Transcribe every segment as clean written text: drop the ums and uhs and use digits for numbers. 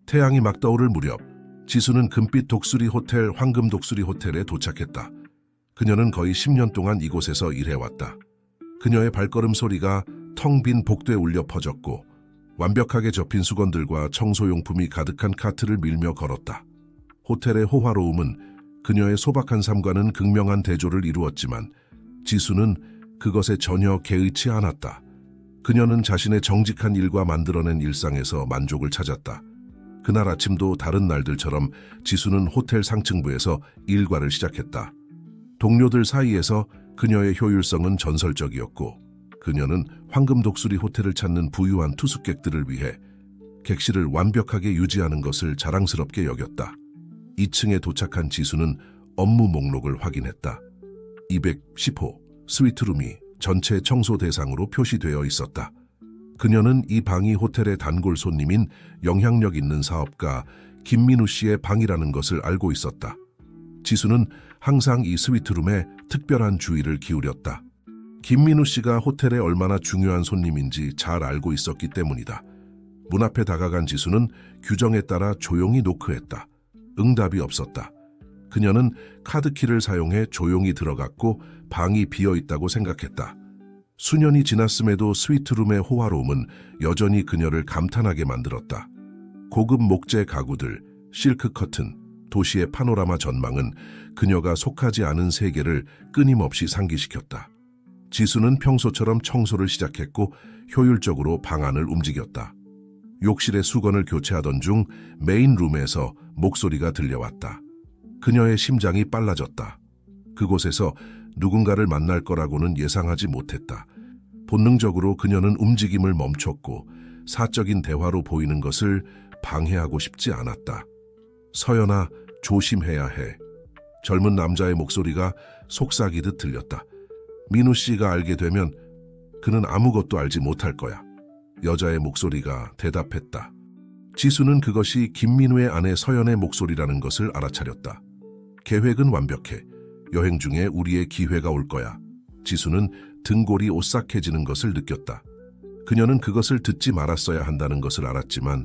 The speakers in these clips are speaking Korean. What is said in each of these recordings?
태양이 막 떠오를 무렵 지수는 금빛 독수리 호텔 황금 독수리 호텔에 도착했다. 그녀는 거의 10년 동안 이곳에서 일해왔다. 그녀의 발걸음 소리가 텅 빈 복도에 울려 퍼졌고 완벽하게 접힌 수건들과 청소용품이 가득한 카트를 밀며 걸었다. 호텔의 호화로움은 그녀의 소박한 삶과는 극명한 대조를 이루었지만 지수는 그것에 전혀 개의치 않았다. 그녀는 자신의 정직한 일과 만들어낸 일상에서 만족을 찾았다. 그날 아침도 다른 날들처럼 지수는 호텔 상층부에서 일과를 시작했다. 동료들 사이에서 그녀의 효율성은 전설적이었고 그녀는 황금 독수리 호텔을 찾는 부유한 투숙객들을 위해 객실을 완벽하게 유지하는 것을 자랑스럽게 여겼다. 2층에 도착한 지수는 업무 목록을 확인했다. 210호 스위트룸이 전체 청소 대상으로 표시되어 있었다. 그녀는 이 방이 호텔의 단골 손님인 영향력 있는 사업가 김민우 씨의 방이라는 것을 알고 있었다. 지수는 항상 이 스위트룸에 특별한 주의를 기울였다. 김민우 씨가 호텔에 얼마나 중요한 손님인지 잘 알고 있었기 때문이다. 문 앞에 다가간 지수는 규정에 따라 조용히 노크했다. 응답이 없었다. 그녀는 카드키를 사용해 조용히 들어갔고 방이 비어있다고 생각했다. 수년이 지났음에도 스위트룸의 호화로움은 여전히 그녀를 감탄하게 만들었다. 고급 목재 가구들, 실크 커튼, 도시의 파노라마 전망은 그녀가 속하지 않은 세계를 끊임없이 상기시켰다. 지수는 평소처럼 청소를 시작했고 효율적으로 방안을 움직였다. 욕실의 수건을 교체하던 중 메인룸에서 목소리가 들려왔다. 그녀의 심장이 빨라졌다. 그곳에서 누군가를 만날 거라고는 예상하지 못했다. 본능적으로 그녀는 움직임을 멈췄고 사적인 대화로 보이는 것을 방해하고 싶지 않았다. 서연아, 조심해야 해. 젊은 남자의 목소리가 속삭이듯 들렸다. 민우 씨가 알게 되면 그는 아무것도 알지 못할 거야. 여자의 목소리가 대답했다. 지수는 그것이 김민우의 아내 서연의 목소리라는 것을 알아차렸다. 계획은 완벽해. 여행 중에 우리의 기회가 올 거야. 지수는 등골이 오싹해지는 것을 느꼈다. 그녀는 그것을 듣지 말았어야 한다는 것을 알았지만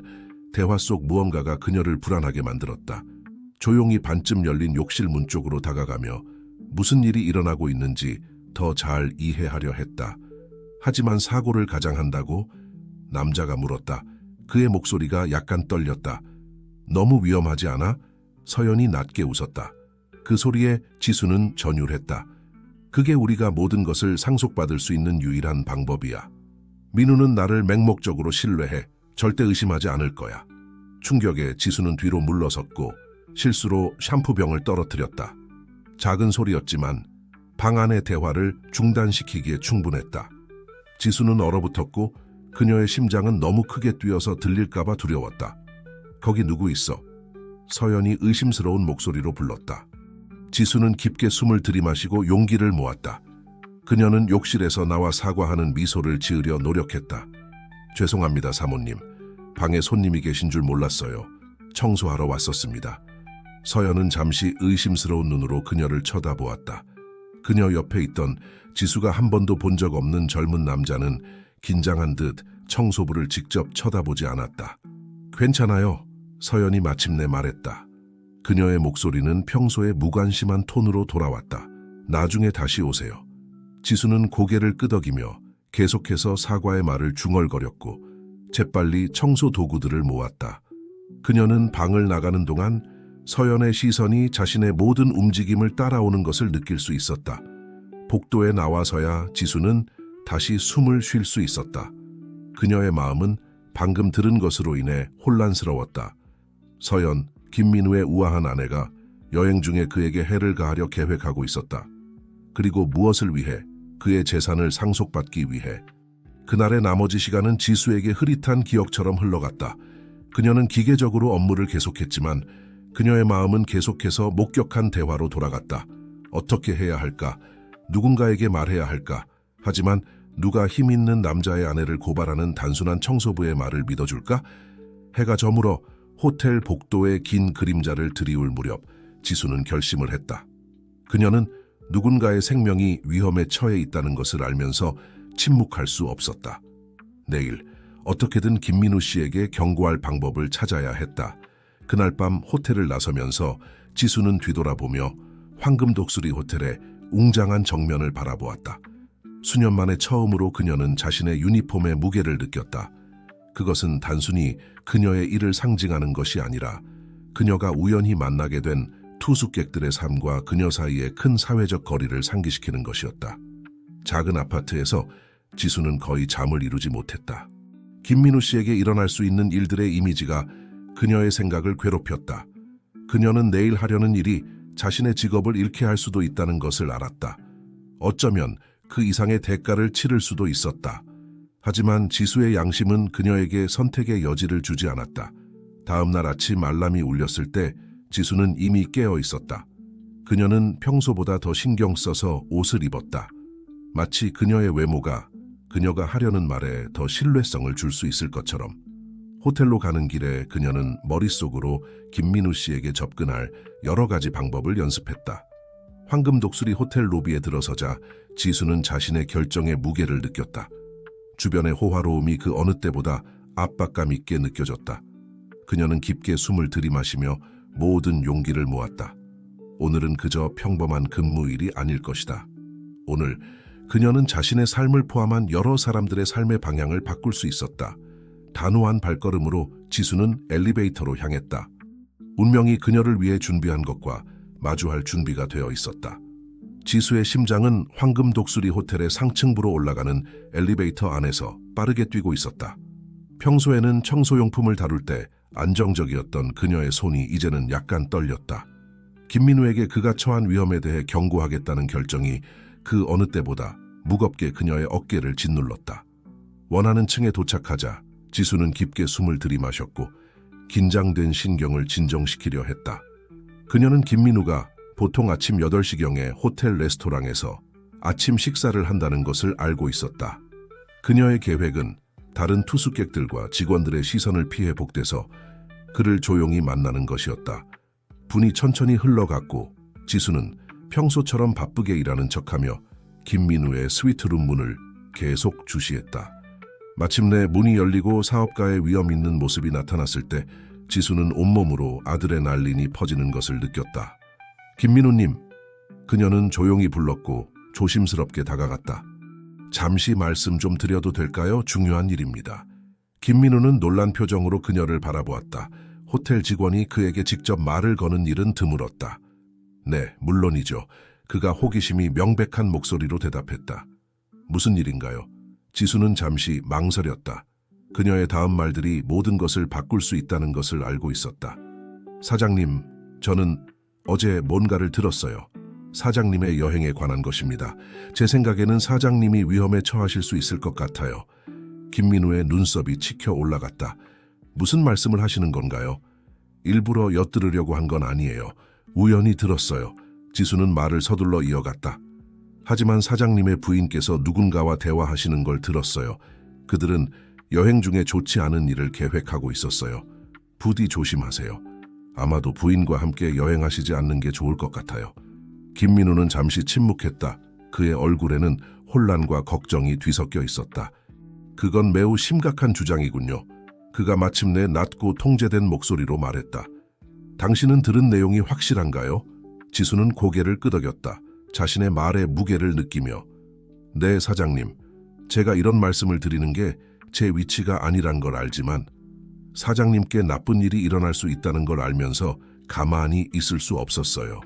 대화 속 무언가가 그녀를 불안하게 만들었다. 조용히 반쯤 열린 욕실 문 쪽으로 다가가며 무슨 일이 일어나고 있는지 더 잘 이해하려 했다. 하지만 사고를 가장한다고? 남자가 물었다. 그의 목소리가 약간 떨렸다. 너무 위험하지 않아? 서연이 낮게 웃었다. 그 소리에 지수는 전율했다. 그게 우리가 모든 것을 상속받을 수 있는 유일한 방법이야. 민우는 나를 맹목적으로 신뢰해. 절대 의심하지 않을 거야. 충격에 지수는 뒤로 물러섰고 실수로 샴푸병을 떨어뜨렸다. 작은 소리였지만 방 안의 대화를 중단시키기에 충분했다. 지수는 얼어붙었고 그녀의 심장은 너무 크게 뛰어서 들릴까봐 두려웠다. 거기 누구 있어? 서연이 의심스러운 목소리로 불렀다. 지수는 깊게 숨을 들이마시고 용기를 모았다. 그녀는 욕실에서 나와 사과하는 미소를 지으려 노력했다. 죄송합니다, 사모님. 방에 손님이 계신 줄 몰랐어요. 청소하러 왔었습니다. 서연은 잠시 의심스러운 눈으로 그녀를 쳐다보았다. 그녀 옆에 있던 지수가 한 번도 본 적 없는 젊은 남자는 긴장한 듯 청소부를 직접 쳐다보지 않았다. 괜찮아요. 서연이 마침내 말했다. 그녀의 목소리는 평소의 무관심한 톤으로 돌아왔다. 나중에 다시 오세요. 지수는 고개를 끄덕이며 계속해서 사과의 말을 중얼거렸고 재빨리 청소 도구들을 모았다. 그녀는 방을 나가는 동안 서연의 시선이 자신의 모든 움직임을 따라오는 것을 느낄 수 있었다. 복도에 나와서야 지수는 다시 숨을 쉴 수 있었다. 그녀의 마음은 방금 들은 것으로 인해 혼란스러웠다. 서연, 김민우의 우아한 아내가 여행 중에 그에게 해를 가하려 계획하고 있었다. 그리고 무엇을 위해? 그의 재산을 상속받기 위해. 그날의 나머지 시간은 지수에게 흐릿한 기억처럼 흘러갔다. 그녀는 기계적으로 업무를 계속했지만 그녀의 마음은 계속해서 목격한 대화로 돌아갔다. 어떻게 해야 할까? 누군가에게 말해야 할까? 하지만 누가 힘있는 남자의 아내를 고발하는 단순한 청소부의 말을 믿어줄까? 해가 저물어 호텔 복도의 긴 그림자를 드리울 무렵 지수는 결심을 했다. 그녀는 누군가의 생명이 위험에 처해 있다는 것을 알면서 침묵할 수 없었다. 내일 어떻게든 김민우 씨에게 경고할 방법을 찾아야 했다. 그날 밤 호텔을 나서면서 지수는 뒤돌아보며 황금 독수리 호텔의 웅장한 정면을 바라보았다. 수년 만에 처음으로 그녀는 자신의 유니폼의 무게를 느꼈다. 그것은 단순히 그녀의 일을 상징하는 것이 아니라 그녀가 우연히 만나게 된 투숙객들의 삶과 그녀 사이의 큰 사회적 거리를 상기시키는 것이었다. 작은 아파트에서 지수는 거의 잠을 이루지 못했다. 김민우 씨에게 일어날 수 있는 일들의 이미지가 그녀의 생각을 괴롭혔다. 그녀는 내일 하려는 일이 자신의 직업을 잃게 할 수도 있다는 것을 알았다. 어쩌면 그 이상의 대가를 치를 수도 있었다. 하지만 지수의 양심은 그녀에게 선택의 여지를 주지 않았다. 다음 날 아침 알람이 울렸을 때 지수는 이미 깨어 있었다. 그녀는 평소보다 더 신경 써서 옷을 입었다. 마치 그녀의 외모가 그녀가 하려는 말에 더 신뢰성을 줄 수 있을 것처럼. 호텔로 가는 길에 그녀는 머릿속으로 김민우 씨에게 접근할 여러 가지 방법을 연습했다. 황금 독수리 호텔 로비에 들어서자 지수는 자신의 결정의 무게를 느꼈다. 주변의 호화로움이 그 어느 때보다 압박감 있게 느껴졌다. 그녀는 깊게 숨을 들이마시며 모든 용기를 모았다. 오늘은 그저 평범한 근무일이 아닐 것이다. 오늘 그녀는 자신의 삶을 포함한 여러 사람들의 삶의 방향을 바꿀 수 있었다. 단호한 발걸음으로 지수는 엘리베이터로 향했다. 운명이 그녀를 위해 준비한 것과 마주할 준비가 되어 있었다. 지수의 심장은 황금 독수리 호텔의 상층부로 올라가는 엘리베이터 안에서 빠르게 뛰고 있었다. 평소에는 청소용품을 다룰 때 안정적이었던 그녀의 손이 이제는 약간 떨렸다. 김민우에게 그가 처한 위험에 대해 경고하겠다는 결정이 그 어느 때보다 무겁게 그녀의 어깨를 짓눌렀다. 원하는 층에 도착하자 지수는 깊게 숨을 들이마셨고 긴장된 신경을 진정시키려 했다. 그녀는 김민우가 보통 아침 8시경에 호텔 레스토랑에서 아침 식사를 한다는 것을 알고 있었다. 그녀의 계획은 다른 투숙객들과 직원들의 시선을 피해 복대서 그를 조용히 만나는 것이었다. 분이 천천히 흘러갔고 지수는 평소처럼 바쁘게 일하는 척하며 김민우의 스위트룸 문을 계속 주시했다. 마침내 문이 열리고 사업가의 위험 있는 모습이 나타났을 때 지수는 온몸으로 아드레날린이 퍼지는 것을 느꼈다. 김민우님, 그녀는 조용히 불렀고 조심스럽게 다가갔다. 잠시 말씀 좀 드려도 될까요? 중요한 일입니다. 김민우는 놀란 표정으로 그녀를 바라보았다. 호텔 직원이 그에게 직접 말을 거는 일은 드물었다. 네, 물론이죠. 그가 호기심이 명백한 목소리로 대답했다. 무슨 일인가요? 지수는 잠시 망설였다. 그녀의 다음 말들이 모든 것을 바꿀 수 있다는 것을 알고 있었다. 사장님, 저는 어제 뭔가를 들었어요. 사장님의 여행에 관한 것입니다. 제 생각에는 사장님이 위험에 처하실 수 있을 것 같아요. 김민우의 눈썹이 치켜 올라갔다. 무슨 말씀을 하시는 건가요? 일부러 엿들으려고 한 건 아니에요. 우연히 들었어요. 지수는 말을 서둘러 이어갔다. 하지만 사장님의 부인께서 누군가와 대화하시는 걸 들었어요. 그들은 여행 중에 좋지 않은 일을 계획하고 있었어요. 부디 조심하세요. 아마도 부인과 함께 여행하시지 않는 게 좋을 것 같아요. 김민우는 잠시 침묵했다. 그의 얼굴에는 혼란과 걱정이 뒤섞여 있었다. 그건 매우 심각한 주장이군요. 그가 마침내 낮고 통제된 목소리로 말했다. 당신은 들은 내용이 확실한가요? 지수는 고개를 끄덕였다. 자신의 말의 무게를 느끼며. 네, 사장님. 제가 이런 말씀을 드리는 게 제 위치가 아니란 걸 알지만 사장님께 나쁜 일이 일어날 수 있다는 걸 알면서 가만히 있을 수 없었어요.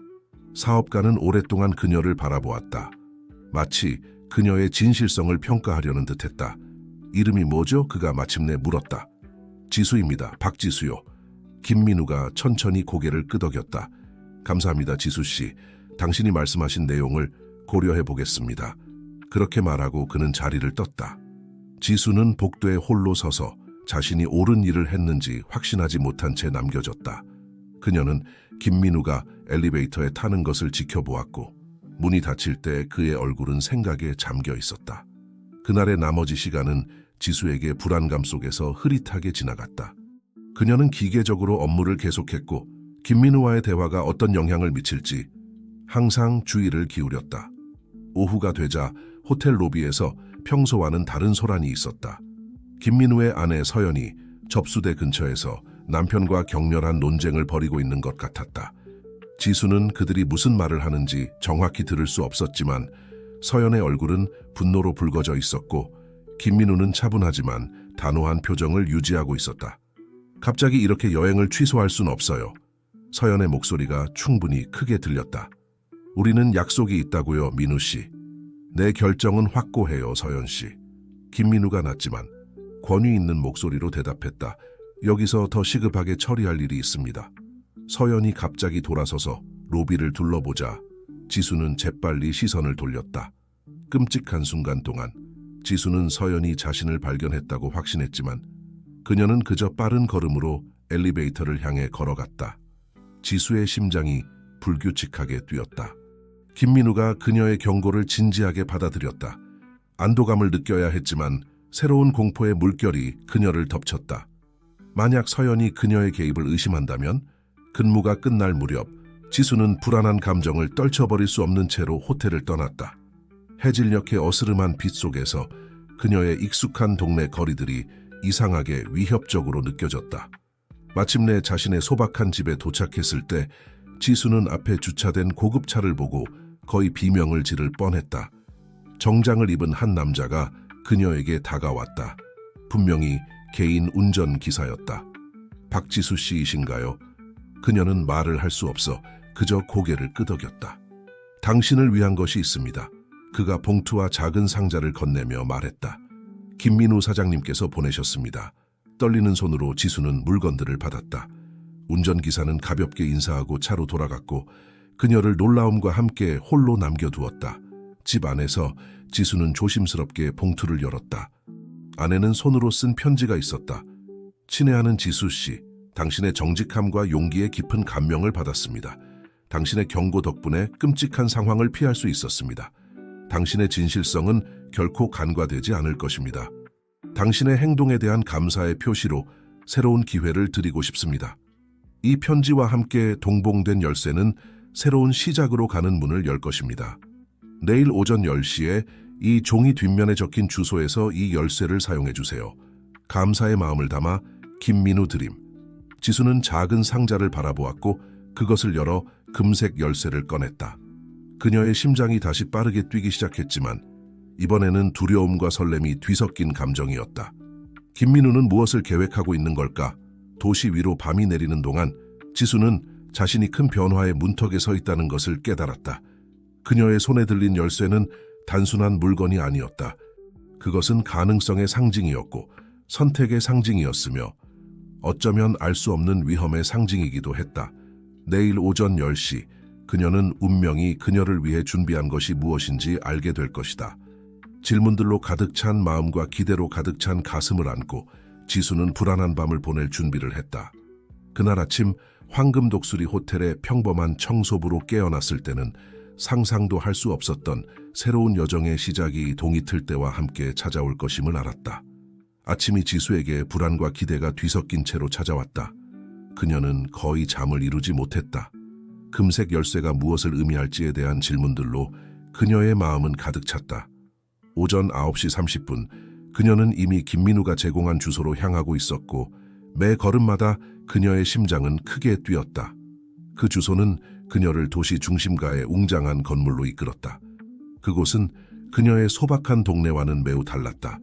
사업가는 오랫동안 그녀를 바라보았다. 마치 그녀의 진실성을 평가하려는 듯했다. 이름이 뭐죠? 그가 마침내 물었다. 지수입니다. 박지수요. 김민우가 천천히 고개를 끄덕였다. 감사합니다, 지수씨. 당신이 말씀하신 내용을 고려해 보겠습니다. 그렇게 말하고 그는 자리를 떴다. 지수는 복도에 홀로 서서 자신이 옳은 일을 했는지 확신하지 못한 채 남겨졌다. 그녀는 김민우가 엘리베이터에 타는 것을 지켜보았고 문이 닫힐 때 그의 얼굴은 생각에 잠겨 있었다. 그날의 나머지 시간은 지수에게 불안감 속에서 흐릿하게 지나갔다. 그녀는 기계적으로 업무를 계속했고 김민우와의 대화가 어떤 영향을 미칠지 항상 주의를 기울였다. 오후가 되자 호텔 로비에서 평소와는 다른 소란이 있었다. 김민우의 아내 서연이 접수대 근처에서 남편과 격렬한 논쟁을 벌이고 있는 것 같았다. 지수는 그들이 무슨 말을 하는지 정확히 들을 수 없었지만 서연의 얼굴은 분노로 붉어져 있었고 김민우는 차분하지만 단호한 표정을 유지하고 있었다. 갑자기 이렇게 여행을 취소할 순 없어요. 서연의 목소리가 충분히 크게 들렸다. 우리는 약속이 있다고요, 민우 씨. 내 결정은 확고해요, 서연 씨. 김민우가 낮지만 권위 있는 목소리로 대답했다. 여기서 더 시급하게 처리할 일이 있습니다. 서연이 갑자기 돌아서서 로비를 둘러보자 지수는 재빨리 시선을 돌렸다. 끔찍한 순간 동안 지수는 서연이 자신을 발견했다고 확신했지만 그녀는 그저 빠른 걸음으로 엘리베이터를 향해 걸어갔다. 지수의 심장이 불규칙하게 뛰었다. 김민우가 그녀의 경고를 진지하게 받아들였다. 안도감을 느껴야 했지만 새로운 공포의 물결이 그녀를 덮쳤다. 만약 서연이 그녀의 개입을 의심한다면 근무가 끝날 무렵 지수는 불안한 감정을 떨쳐버릴 수 없는 채로 호텔을 떠났다. 해질녘의 어스름한 빛 속에서 그녀의 익숙한 동네 거리들이 이상하게 위협적으로 느껴졌다. 마침내 자신의 소박한 집에 도착했을 때 지수는 앞에 주차된 고급차를 보고 거의 비명을 지를 뻔했다. 정장을 입은 한 남자가 그녀에게 다가왔다. 분명히 개인 운전기사였다. 박지수 씨이신가요? 그녀는 말을 할 수 없어 그저 고개를 끄덕였다. 당신을 위한 것이 있습니다. 그가 봉투와 작은 상자를 건네며 말했다. 김민우 사장님께서 보내셨습니다. 떨리는 손으로 지수는 물건들을 받았다. 운전기사는 가볍게 인사하고 차로 돌아갔고 그녀를 놀라움과 함께 홀로 남겨두었다. 집 안에서 지수는 조심스럽게 봉투를 열었다. 안에는 손으로 쓴 편지가 있었다. 친애하는 지수 씨, 당신의 정직함과 용기에 깊은 감명을 받았습니다. 당신의 경고 덕분에 끔찍한 상황을 피할 수 있었습니다. 당신의 진실성은 결코 간과되지 않을 것입니다. 당신의 행동에 대한 감사의 표시로 새로운 기회를 드리고 싶습니다. 이 편지와 함께 동봉된 열쇠는 새로운 시작으로 가는 문을 열 것입니다. 내일 오전 10시에 이 종이 뒷면에 적힌 주소에서 이 열쇠를 사용해 주세요. 감사의 마음을 담아 김민우 드림. 지수는 작은 상자를 바라보았고 그것을 열어 금색 열쇠를 꺼냈다. 그녀의 심장이 다시 빠르게 뛰기 시작했지만 이번에는 두려움과 설렘이 뒤섞인 감정이었다. 김민우는 무엇을 계획하고 있는 걸까? 도시 위로 밤이 내리는 동안 지수는 자신이 큰 변화의 문턱에 서 있다는 것을 깨달았다. 그녀의 손에 들린 열쇠는 단순한 물건이 아니었다. 그것은 가능성의 상징이었고 선택의 상징이었으며 어쩌면 알 수 없는 위험의 상징이기도 했다. 내일 오전 10시 그녀는 운명이 그녀를 위해 준비한 것이 무엇인지 알게 될 것이다. 질문들로 가득 찬 마음과 기대로 가득 찬 가슴을 안고 지수는 불안한 밤을 보낼 준비를 했다. 그날 아침 황금 독수리 호텔의 평범한 청소부로 깨어났을 때는 상상도 할 수 없었던 새로운 여정의 시작이 동이 틀 때와 함께 찾아올 것임을 알았다. 아침이 지수에게 불안과 기대가 뒤섞인 채로 찾아왔다. 그녀는 거의 잠을 이루지 못했다. 금색 열쇠가 무엇을 의미할지에 대한 질문들로 그녀의 마음은 가득 찼다. 오전 9시 30분, 그녀는 이미 김민우가 제공한 주소로 향하고 있었고 매 걸음마다 그녀의 심장은 크게 뛰었다. 그 주소는 그녀를 도시 중심가의 웅장한 건물로 이끌었다. 그곳은 그녀의 소박한 동네와는 매우 달랐다.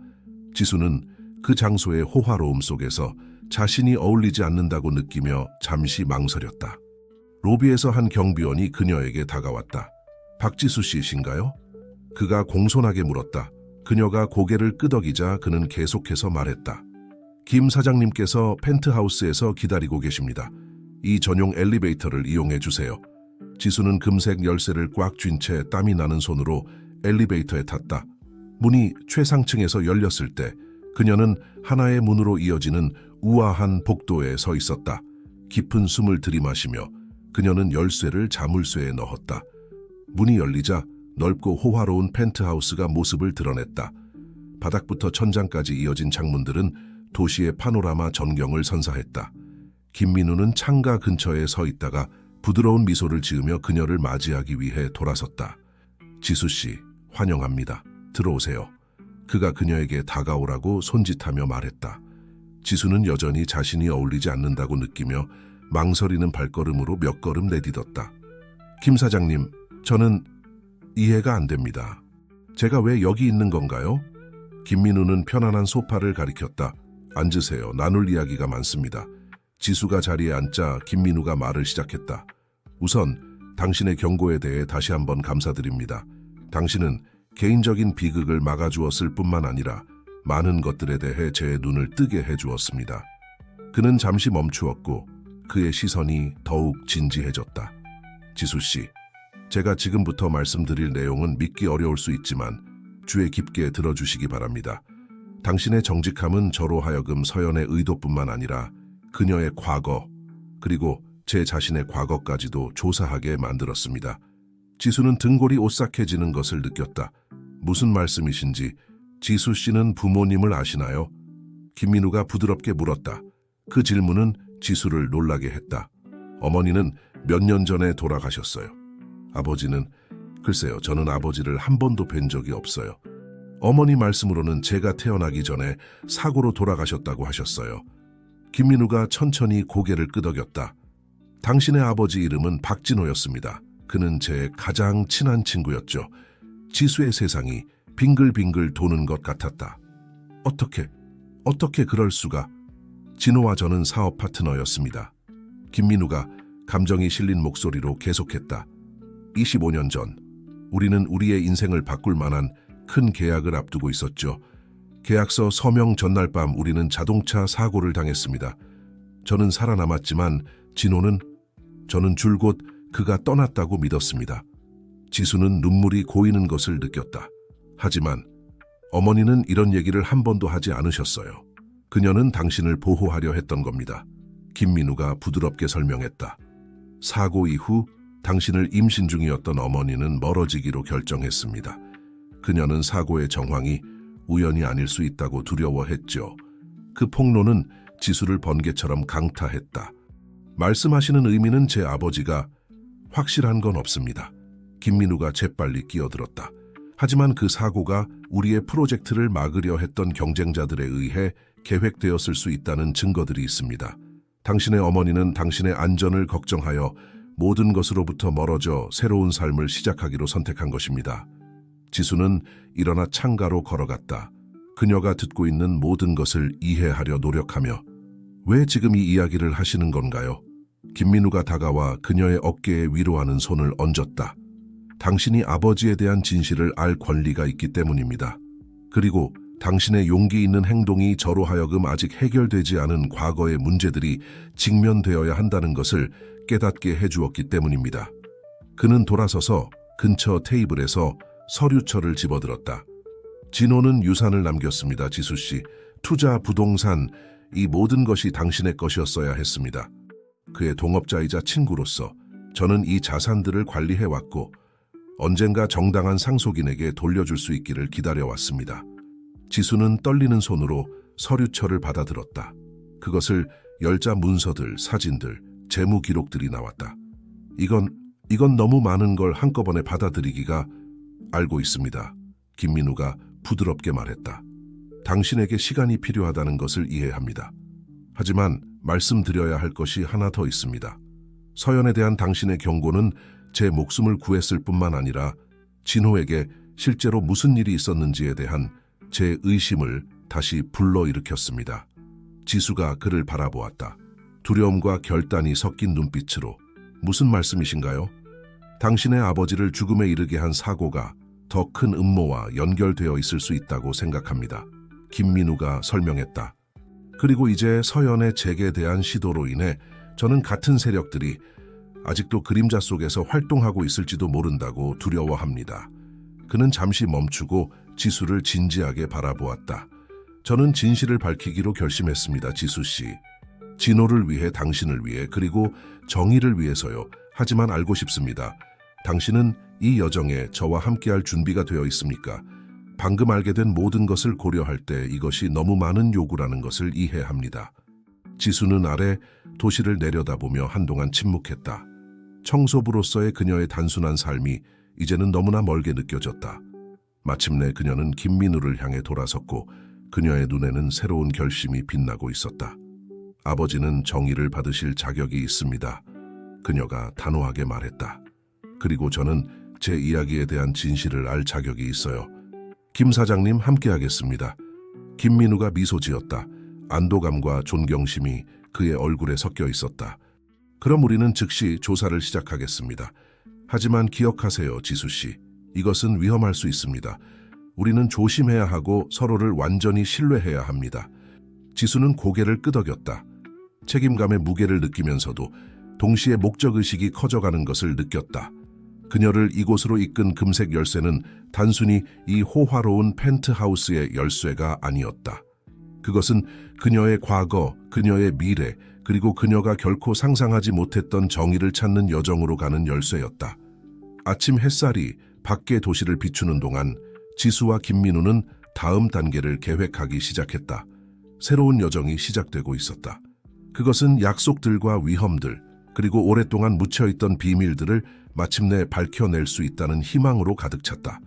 지수는 그 장소의 호화로움 속에서 자신이 어울리지 않는다고 느끼며 잠시 망설였다. 로비에서 한 경비원이 그녀에게 다가왔다. 박지수 씨이신가요? 그가 공손하게 물었다. 그녀가 고개를 끄덕이자 그는 계속해서 말했다. 김 사장님께서 펜트하우스에서 기다리고 계십니다. 이 전용 엘리베이터를 이용해 주세요. 지수는 금색 열쇠를 꽉 쥔 채 땀이 나는 손으로 엘리베이터에 탔다. 문이 최상층에서 열렸을 때 그녀는 하나의 문으로 이어지는 우아한 복도에 서 있었다. 깊은 숨을 들이마시며 그녀는 열쇠를 자물쇠에 넣었다. 문이 열리자 넓고 호화로운 펜트하우스가 모습을 드러냈다. 바닥부터 천장까지 이어진 창문들은 도시의 파노라마 전경을 선사했다. 김민우는 창가 근처에 서 있다가 부드러운 미소를 지으며 그녀를 맞이하기 위해 돌아섰다. 지수 씨, 환영합니다. 들어오세요. 그가 그녀에게 다가오라고 손짓하며 말했다. 지수는 여전히 자신이 어울리지 않는다고 느끼며 망설이는 발걸음으로 몇 걸음 내딛었다. 김 사장님, 저는 이해가 안 됩니다. 제가 왜 여기 있는 건가요? 김민우는 편안한 소파를 가리켰다. 앉으세요. 나눌 이야기가 많습니다. 지수가 자리에 앉자 김민우가 말을 시작했다. 우선 당신의 경고에 대해 다시 한번 감사드립니다. 당신은 개인적인 비극을 막아주었을 뿐만 아니라 많은 것들에 대해 제 눈을 뜨게 해주었습니다. 그는 잠시 멈추었고 그의 시선이 더욱 진지해졌다. 지수 씨, 제가 지금부터 말씀드릴 내용은 믿기 어려울 수 있지만 주의 깊게 들어주시기 바랍니다. 당신의 정직함은 저로 하여금 서연의 의도뿐만 아니라 그녀의 과거, 그리고 제 자신의 과거까지도 조사하게 만들었습니다. 지수는 등골이 오싹해지는 것을 느꼈다. 무슨 말씀이신지. 지수 씨는 부모님을 아시나요? 김민우가 부드럽게 물었다. 그 질문은 지수를 놀라게 했다. 어머니는 몇 년 전에 돌아가셨어요. 아버지는, 글쎄요, 저는 아버지를 한 번도 뵌 적이 없어요. 어머니 말씀으로는 제가 태어나기 전에 사고로 돌아가셨다고 하셨어요. 김민우가 천천히 고개를 끄덕였다. 당신의 아버지 이름은 박진호였습니다. 그는 제 가장 친한 친구였죠. 지수의 세상이 빙글빙글 도는 것 같았다. 어떻게 그럴 수가? 진호와 저는 사업 파트너였습니다. 김민우가 감정이 실린 목소리로 계속했다. 25년 전, 우리는 우리의 인생을 바꿀 만한 큰 계약을 앞두고 있었죠. 계약서 서명 전날 밤 우리는 자동차 사고를 당했습니다. 저는 살아남았지만 저는 줄곧 그가 떠났다고 믿었습니다. 지수는 눈물이 고이는 것을 느꼈다. 하지만 어머니는 이런 얘기를 한 번도 하지 않으셨어요. 그녀는 당신을 보호하려 했던 겁니다. 김민우가 부드럽게 설명했다. 사고 이후 당신을 임신 중이었던 어머니는 멀어지기로 결정했습니다. 그녀는 사고의 정황이 우연이 아닐 수 있다고 두려워했죠. 그 폭로는 지수를 번개처럼 강타했다. 말씀하시는 의미는 제 아버지가 확실한 건 없습니다. 김민우가 재빨리 끼어들었다. 하지만 그 사고가 우리의 프로젝트를 막으려 했던 경쟁자들에 의해 계획되었을 수 있다는 증거들이 있습니다. 당신의 어머니는 당신의 안전을 걱정하여 모든 것으로부터 멀어져 새로운 삶을 시작하기로 선택한 것입니다. 지수는 일어나 창가로 걸어갔다. 그녀가 듣고 있는 모든 것을 이해하려 노력하며 왜 지금 이 이야기를 하시는 건가요? 김민우가 다가와 그녀의 어깨에 위로하는 손을 얹었다. 당신이 아버지에 대한 진실을 알 권리가 있기 때문입니다. 그리고 당신의 용기 있는 행동이 저로 하여금 아직 해결되지 않은 과거의 문제들이 직면되어야 한다는 것을 깨닫게 해주었기 때문입니다. 그는 돌아서서 근처 테이블에서 서류철을 집어들었다. 진호는 유산을 남겼습니다. 지수씨, 투자, 부동산, 이 모든 것이 당신의 것이었어야 했습니다. 그의 동업자이자 친구로서 저는 이 자산들을 관리해왔고 언젠가 정당한 상속인에게 돌려줄 수 있기를 기다려왔습니다. 지수는 떨리는 손으로 서류철을 받아들었다. 그것을 열자 문서들, 사진들, 재무 기록들이 나왔다. 이건 너무 많은 걸 한꺼번에 받아들이기가. 알고 있습니다. 김민우가 부드럽게 말했다. 당신에게 시간이 필요하다는 것을 이해합니다. 하지만 말씀드려야 할 것이 하나 더 있습니다. 서연에 대한 당신의 경고는 제 목숨을 구했을 뿐만 아니라 진호에게 실제로 무슨 일이 있었는지에 대한 제 의심을 다시 불러일으켰습니다. 지수가 그를 바라보았다. 두려움과 결단이 섞인 눈빛으로. 무슨 말씀이신가요? 당신의 아버지를 죽음에 이르게 한 사고가 더 큰 음모와 연결되어 있을 수 있다고 생각합니다. 김민우가 설명했다. 그리고 이제 서연의 재개대한 시도로 인해 저는 같은 세력들이 아직도 그림자 속에서 활동하고 있을지도 모른다고 두려워합니다. 그는 잠시 멈추고 지수를 진지하게 바라보았다. 저는 진실을 밝히기로 결심했습니다, 지수씨. 진호를 위해, 당신을 위해, 그리고 정의를 위해서요. 하지만 알고 싶습니다. 당신은 이 여정에 저와 함께할 준비가 되어 있습니까? 방금 알게 된 모든 것을 고려할 때 이것이 너무 많은 요구라는 것을 이해합니다. 지수는 아래 도시를 내려다보며 한동안 침묵했다. 청소부로서의 그녀의 단순한 삶이 이제는 너무나 멀게 느껴졌다. 마침내 그녀는 김민우를 향해 돌아섰고 그녀의 눈에는 새로운 결심이 빛나고 있었다. 아버지는 정의를 받으실 자격이 있습니다. 그녀가 단호하게 말했다. 그리고 저는 제 이야기에 대한 진실을 알 자격이 있어요. 김 사장님 함께하겠습니다. 김민우가 미소 지었다. 안도감과 존경심이 그의 얼굴에 섞여 있었다. 그럼 우리는 즉시 조사를 시작하겠습니다. 하지만 기억하세요, 지수 씨. 이것은 위험할 수 있습니다. 우리는 조심해야 하고 서로를 완전히 신뢰해야 합니다. 지수는 고개를 끄덕였다. 책임감의 무게를 느끼면서도 동시에 목적의식이 커져가는 것을 느꼈다. 그녀를 이곳으로 이끈 금색 열쇠는 단순히 이 호화로운 펜트하우스의 열쇠가 아니었다. 그것은 그녀의 과거, 그녀의 미래, 그리고 그녀가 결코 상상하지 못했던 정의를 찾는 여정으로 가는 열쇠였다. 아침 햇살이 밖의 도시를 비추는 동안 지수와 김민우는 다음 단계를 계획하기 시작했다. 새로운 여정이 시작되고 있었다. 그것은 약속들과 위험들, 그리고 오랫동안 묻혀있던 비밀들을 마침내 밝혀낼 수 있다는 희망으로 가득 찼다.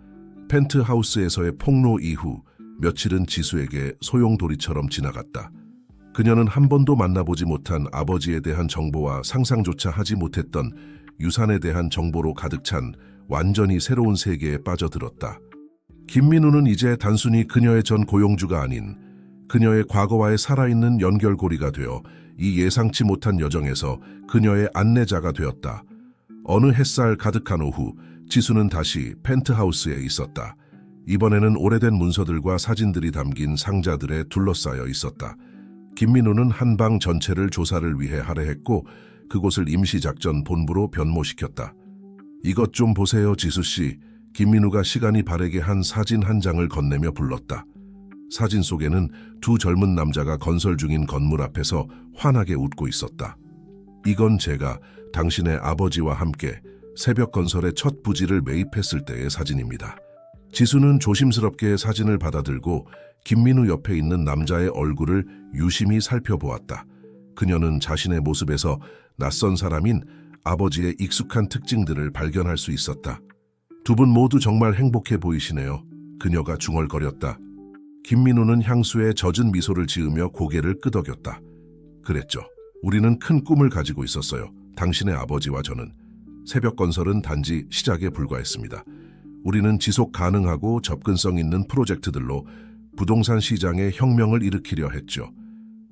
펜트하우스에서의 폭로 이후 며칠은 지수에게 소용돌이처럼 지나갔다. 그녀는 한 번도 만나보지 못한 아버지에 대한 정보와 상상조차 하지 못했던 유산에 대한 정보로 가득 찬 완전히 새로운 세계에 빠져들었다. 김민우는 이제 단순히 그녀의 전 고용주가 아닌 그녀의 과거와의 살아있는 연결고리가 되어 이 예상치 못한 여정에서 그녀의 안내자가 되었다. 어느 햇살 가득한 오후, 지수는 다시 펜트하우스에 있었다. 이번에는 오래된 문서들과 사진들이 담긴 상자들에 둘러싸여 있었다. 김민우는 한방 전체를 조사를 위해 할애했고 그곳을 임시작전 본부로 변모시켰다. 이것 좀 보세요, 지수씨. 김민우가 시간이 바래게 한 사진 한 장을 건네며 불렀다. 사진 속에는 두 젊은 남자가 건설 중인 건물 앞에서 환하게 웃고 있었다. 이건 제가 당신의 아버지와 함께 새벽 건설의 첫 부지를 매입했을 때의 사진입니다. 지수는 조심스럽게 사진을 받아들고 김민우 옆에 있는 남자의 얼굴을 유심히 살펴보았다. 그녀는 자신의 모습에서 낯선 사람인 아버지의 익숙한 특징들을 발견할 수 있었다. 두 분 모두 정말 행복해 보이시네요. 그녀가 중얼거렸다. 김민우는 향수에 젖은 미소를 지으며 고개를 끄덕였다. 그랬죠. 우리는 큰 꿈을 가지고 있었어요. 당신의 아버지와 저는. 새벽 건설은 단지 시작에 불과했습니다. 우리는 지속 가능하고 접근성 있는 프로젝트들로 부동산 시장에 혁명을 일으키려 했죠.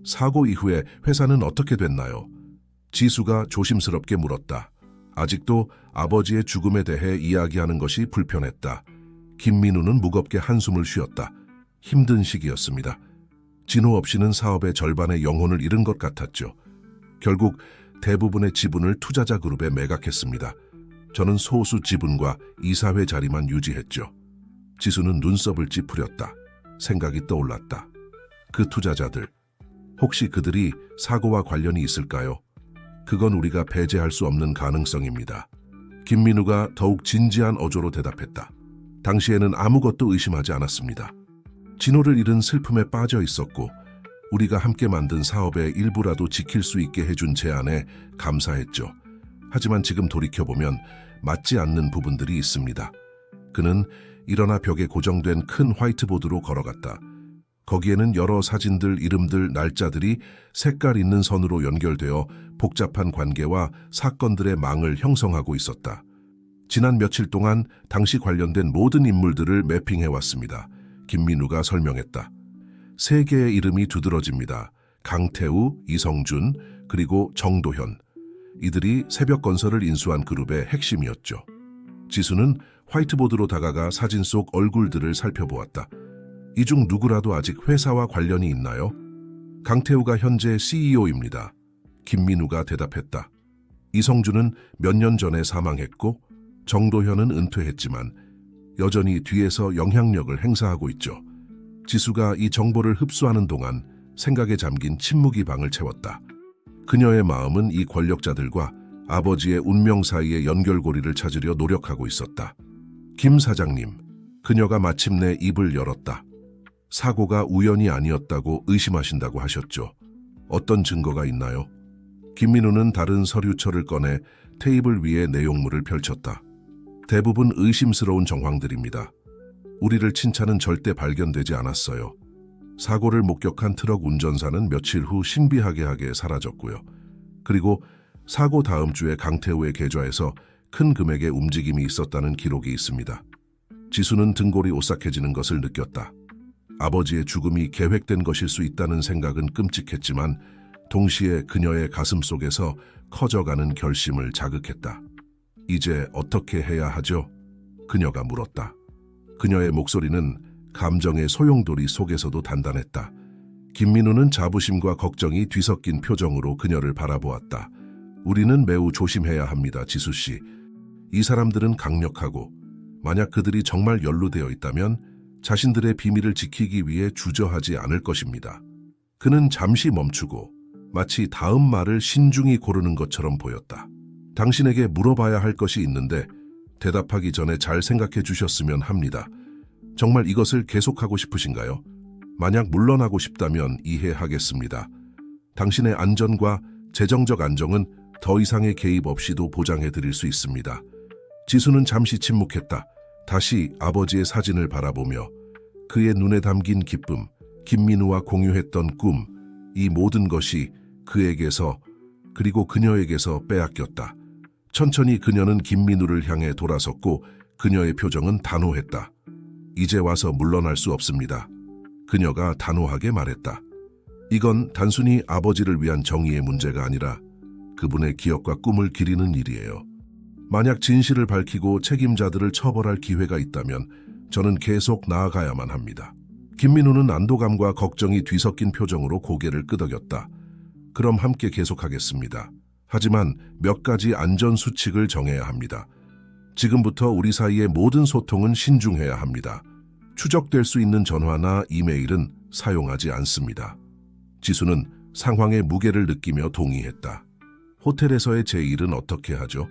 사고 이후에 회사는 어떻게 됐나요? 지수가 조심스럽게 물었다. 아직도 아버지의 죽음에 대해 이야기하는 것이 불편했다. 김민우는 무겁게 한숨을 쉬었다. 힘든 시기였습니다. 진호 없이는 사업의 절반의 영혼을 잃은 것 같았죠. 결국 대부분의 지분을 투자자 그룹에 매각했습니다. 저는 소수 지분과 이사회 자리만 유지했죠. 지수는 눈썹을 찌푸렸다. 생각이 떠올랐다. 그 투자자들, 혹시 그들이 사고와 관련이 있을까요? 그건 우리가 배제할 수 없는 가능성입니다. 김민우가 더욱 진지한 어조로 대답했다. 당시에는 아무것도 의심하지 않았습니다. 진호를 잃은 슬픔에 빠져 있었고 우리가 함께 만든 사업의 일부라도 지킬 수 있게 해준 제안에 감사했죠. 하지만 지금 돌이켜보면 맞지 않는 부분들이 있습니다. 그는 일어나 벽에 고정된 큰 화이트보드로 걸어갔다. 거기에는 여러 사진들, 이름들, 날짜들이 색깔 있는 선으로 연결되어 복잡한 관계와 사건들의 망을 형성하고 있었다. 지난 며칠 동안 당시 관련된 모든 인물들을 매핑해왔습니다. 김민우가 설명했다. 세 개의 이름이 두드러집니다. 강태우, 이성준, 그리고 정도현. 이들이 새벽 건설을 인수한 그룹의 핵심이었죠. 지수는 화이트보드로 다가가 사진 속 얼굴들을 살펴보았다. 이 중 누구라도 아직 회사와 관련이 있나요? 강태우가 현재 CEO입니다. 김민우가 대답했다. 이성준은 몇 년 전에 사망했고 정도현은 은퇴했지만 여전히 뒤에서 영향력을 행사하고 있죠. 지수가 이 정보를 흡수하는 동안 생각에 잠긴 침묵이 방을 채웠다. 그녀의 마음은 이 권력자들과 아버지의 운명 사이의 연결고리를 찾으려 노력하고 있었다. 김 사장님, 그녀가 마침내 입을 열었다. 사고가 우연이 아니었다고 의심하신다고 하셨죠. 어떤 증거가 있나요? 김민우는 다른 서류철을 꺼내 테이블 위에 내용물을 펼쳤다. 대부분 의심스러운 정황들입니다. 우리를 친 차는 절대 발견되지 않았어요. 사고를 목격한 트럭 운전사는 며칠 후 신비하게 사라졌고요. 그리고 사고 다음 주에 강태우의 계좌에서 큰 금액의 움직임이 있었다는 기록이 있습니다. 지수는 등골이 오싹해지는 것을 느꼈다. 아버지의 죽음이 계획된 것일 수 있다는 생각은 끔찍했지만 동시에 그녀의 가슴 속에서 커져가는 결심을 자극했다. 이제 어떻게 해야 하죠? 그녀가 물었다. 그녀의 목소리는 감정의 소용돌이 속에서도 단단했다. 김민우는 자부심과 걱정이 뒤섞인 표정으로 그녀를 바라보았다. 우리는 매우 조심해야 합니다, 지수 씨. 이 사람들은 강력하고 만약 그들이 정말 연루되어 있다면 자신들의 비밀을 지키기 위해 주저하지 않을 것입니다. 그는 잠시 멈추고 마치 다음 말을 신중히 고르는 것처럼 보였다. 당신에게 물어봐야 할 것이 있는데 대답하기 전에 잘 생각해 주셨으면 합니다. 정말 이것을 계속하고 싶으신가요? 만약 물러나고 싶다면 이해하겠습니다. 당신의 안전과 재정적 안정은 더 이상의 개입 없이도 보장해 드릴 수 있습니다. 지수는 잠시 침묵했다. 다시 아버지의 사진을 바라보며 그의 눈에 담긴 기쁨, 김민우와 공유했던 꿈, 이 모든 것이 그에게서 그리고 그녀에게서 빼앗겼다. 천천히 그녀는 김민우를 향해 돌아섰고 그녀의 표정은 단호했다. 이제 와서 물러날 수 없습니다. 그녀가 단호하게 말했다. 이건 단순히 아버지를 위한 정의의 문제가 아니라 그분의 기억과 꿈을 기리는 일이에요. 만약 진실을 밝히고 책임자들을 처벌할 기회가 있다면 저는 계속 나아가야만 합니다. 김민우는 안도감과 걱정이 뒤섞인 표정으로 고개를 끄덕였다. 그럼 함께 계속하겠습니다. 하지만 몇 가지 안전수칙을 정해야 합니다. 지금부터 우리 사이의 모든 소통은 신중해야 합니다. 추적될 수 있는 전화나 이메일은 사용하지 않습니다. 지수는 상황의 무게를 느끼며 동의했다. 호텔에서의 제 일은 어떻게 하죠?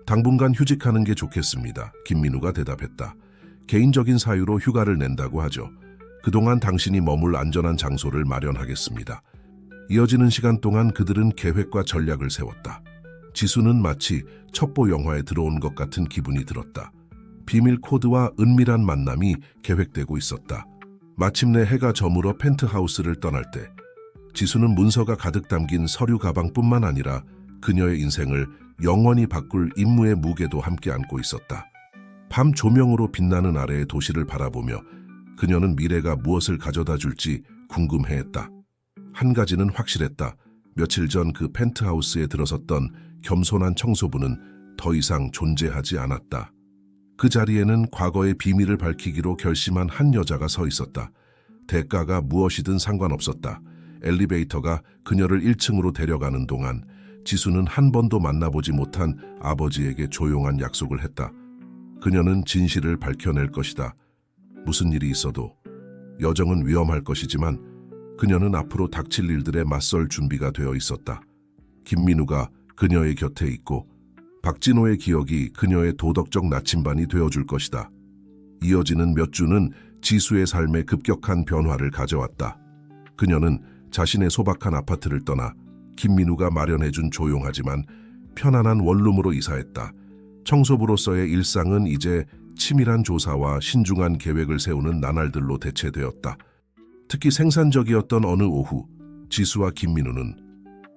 당분간 휴직하는 게 좋겠습니다. 김민우가 대답했다. 개인적인 사유로 휴가를 낸다고 하죠. 그동안 당신이 머물 안전한 장소를 마련하겠습니다. 이어지는 시간 동안 그들은 계획과 전략을 세웠다. 지수는 마치 첩보 영화에 들어온 것 같은 기분이 들었다. 비밀 코드와 은밀한 만남이 계획되고 있었다. 마침내 해가 저물어 펜트하우스를 떠날 때 지수는 문서가 가득 담긴 서류 가방뿐만 아니라 그녀의 인생을 영원히 바꿀 임무의 무게도 함께 안고 있었다. 밤 조명으로 빛나는 아래의 도시를 바라보며 그녀는 미래가 무엇을 가져다 줄지 궁금해했다. 한 가지는 확실했다. 며칠 전 그 펜트하우스에 들어섰던 겸손한 청소부는 더 이상 존재하지 않았다. 그 자리에는 과거의 비밀을 밝히기로 결심한 한 여자가 서 있었다. 대가가 무엇이든 상관없었다. 엘리베이터가 그녀를 1층으로 데려가는 동안 지수는 한 번도 만나보지 못한 아버지에게 조용한 약속을 했다. 그녀는 진실을 밝혀낼 것이다. 무슨 일이 있어도 여정은 위험할 것이지만 그녀는 앞으로 닥칠 일들에 맞설 준비가 되어 있었다. 김민우가 그녀의 곁에 있고 박진호의 기억이 그녀의 도덕적 나침반이 되어줄 것이다. 이어지는 몇 주는 지수의 삶에 급격한 변화를 가져왔다. 그녀는 자신의 소박한 아파트를 떠나 김민우가 마련해준 조용하지만 편안한 원룸으로 이사했다. 청소부로서의 일상은 이제 치밀한 조사와 신중한 계획을 세우는 나날들로 대체되었다. 특히 생산적이었던 어느 오후, 지수와 김민우는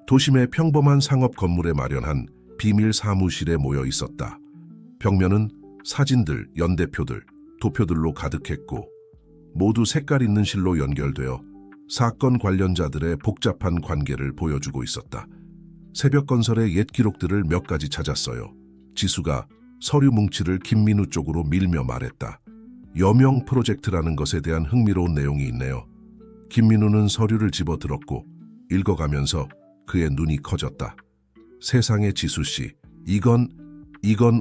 도심의 평범한 상업 건물에 마련한 비밀 사무실에 모여 있었다. 벽면은 사진들, 연대표들, 도표들로 가득했고 모두 색깔 있는 실로 연결되어 사건 관련자들의 복잡한 관계를 보여주고 있었다. 새벽 건설의 옛 기록들을 몇 가지 찾았어요. 지수가 서류 뭉치를 김민우 쪽으로 밀며 말했다. 여명 프로젝트라는 것에 대한 흥미로운 내용이 있네요. 김민우는 서류를 집어들었고 읽어가면서 그의 눈이 커졌다. 세상의 지수 씨, 이건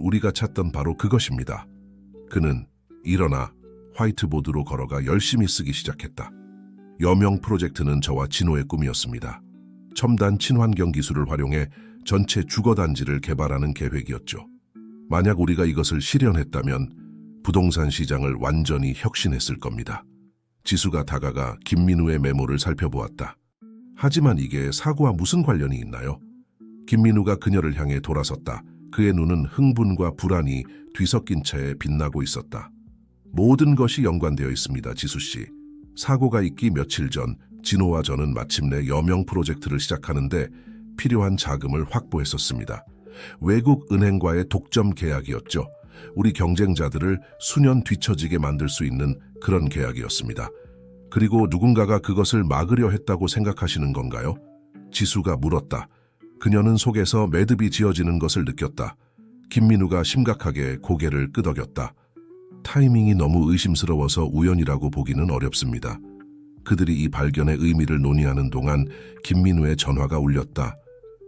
우리가 찾던 바로 그것입니다. 그는 일어나 화이트보드로 걸어가 열심히 쓰기 시작했다. 여명 프로젝트는 저와 진호의 꿈이었습니다. 첨단 친환경 기술을 활용해 전체 주거단지를 개발하는 계획이었죠. 만약 우리가 이것을 실현했다면 부동산 시장을 완전히 혁신했을 겁니다. 지수가 다가가 김민우의 메모를 살펴보았다. 하지만 이게 사고와 무슨 관련이 있나요? 김민우가 그녀를 향해 돌아섰다. 그의 눈은 흥분과 불안이 뒤섞인 채 빛나고 있었다. 모든 것이 연관되어 있습니다, 지수 씨. 사고가 있기 며칠 전 진호와 저는 마침내 여명 프로젝트를 시작하는데 필요한 자금을 확보했었습니다. 외국 은행과의 독점 계약이었죠. 우리 경쟁자들을 수년 뒤처지게 만들 수 있는 그런 계약이었습니다. 그리고 누군가가 그것을 막으려 했다고 생각하시는 건가요? 지수가 물었다. 그녀는 속에서 매듭이 지어지는 것을 느꼈다. 김민우가 심각하게 고개를 끄덕였다. 타이밍이 너무 의심스러워서 우연이라고 보기는 어렵습니다. 그들이 이 발견의 의미를 논의하는 동안 김민우의 전화가 울렸다.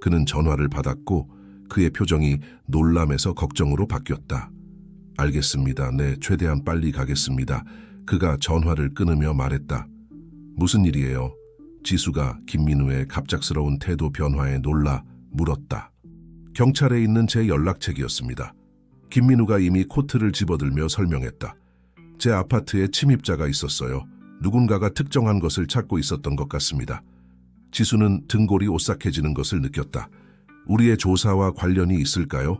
그는 전화를 받았고 그의 표정이 놀람에서 걱정으로 바뀌었다. 알겠습니다. 네, 최대한 빨리 가겠습니다. 그가 전화를 끊으며 말했다. 무슨 일이에요? 지수가 김민우의 갑작스러운 태도 변화에 놀라 물었다. 경찰에 있는 제 연락책이었습니다. 김민우가 이미 코트를 집어들며 설명했다. 제 아파트에 침입자가 있었어요. 누군가가 특정한 것을 찾고 있었던 것 같습니다. 지수는 등골이 오싹해지는 것을 느꼈다. 우리의 조사와 관련이 있을까요?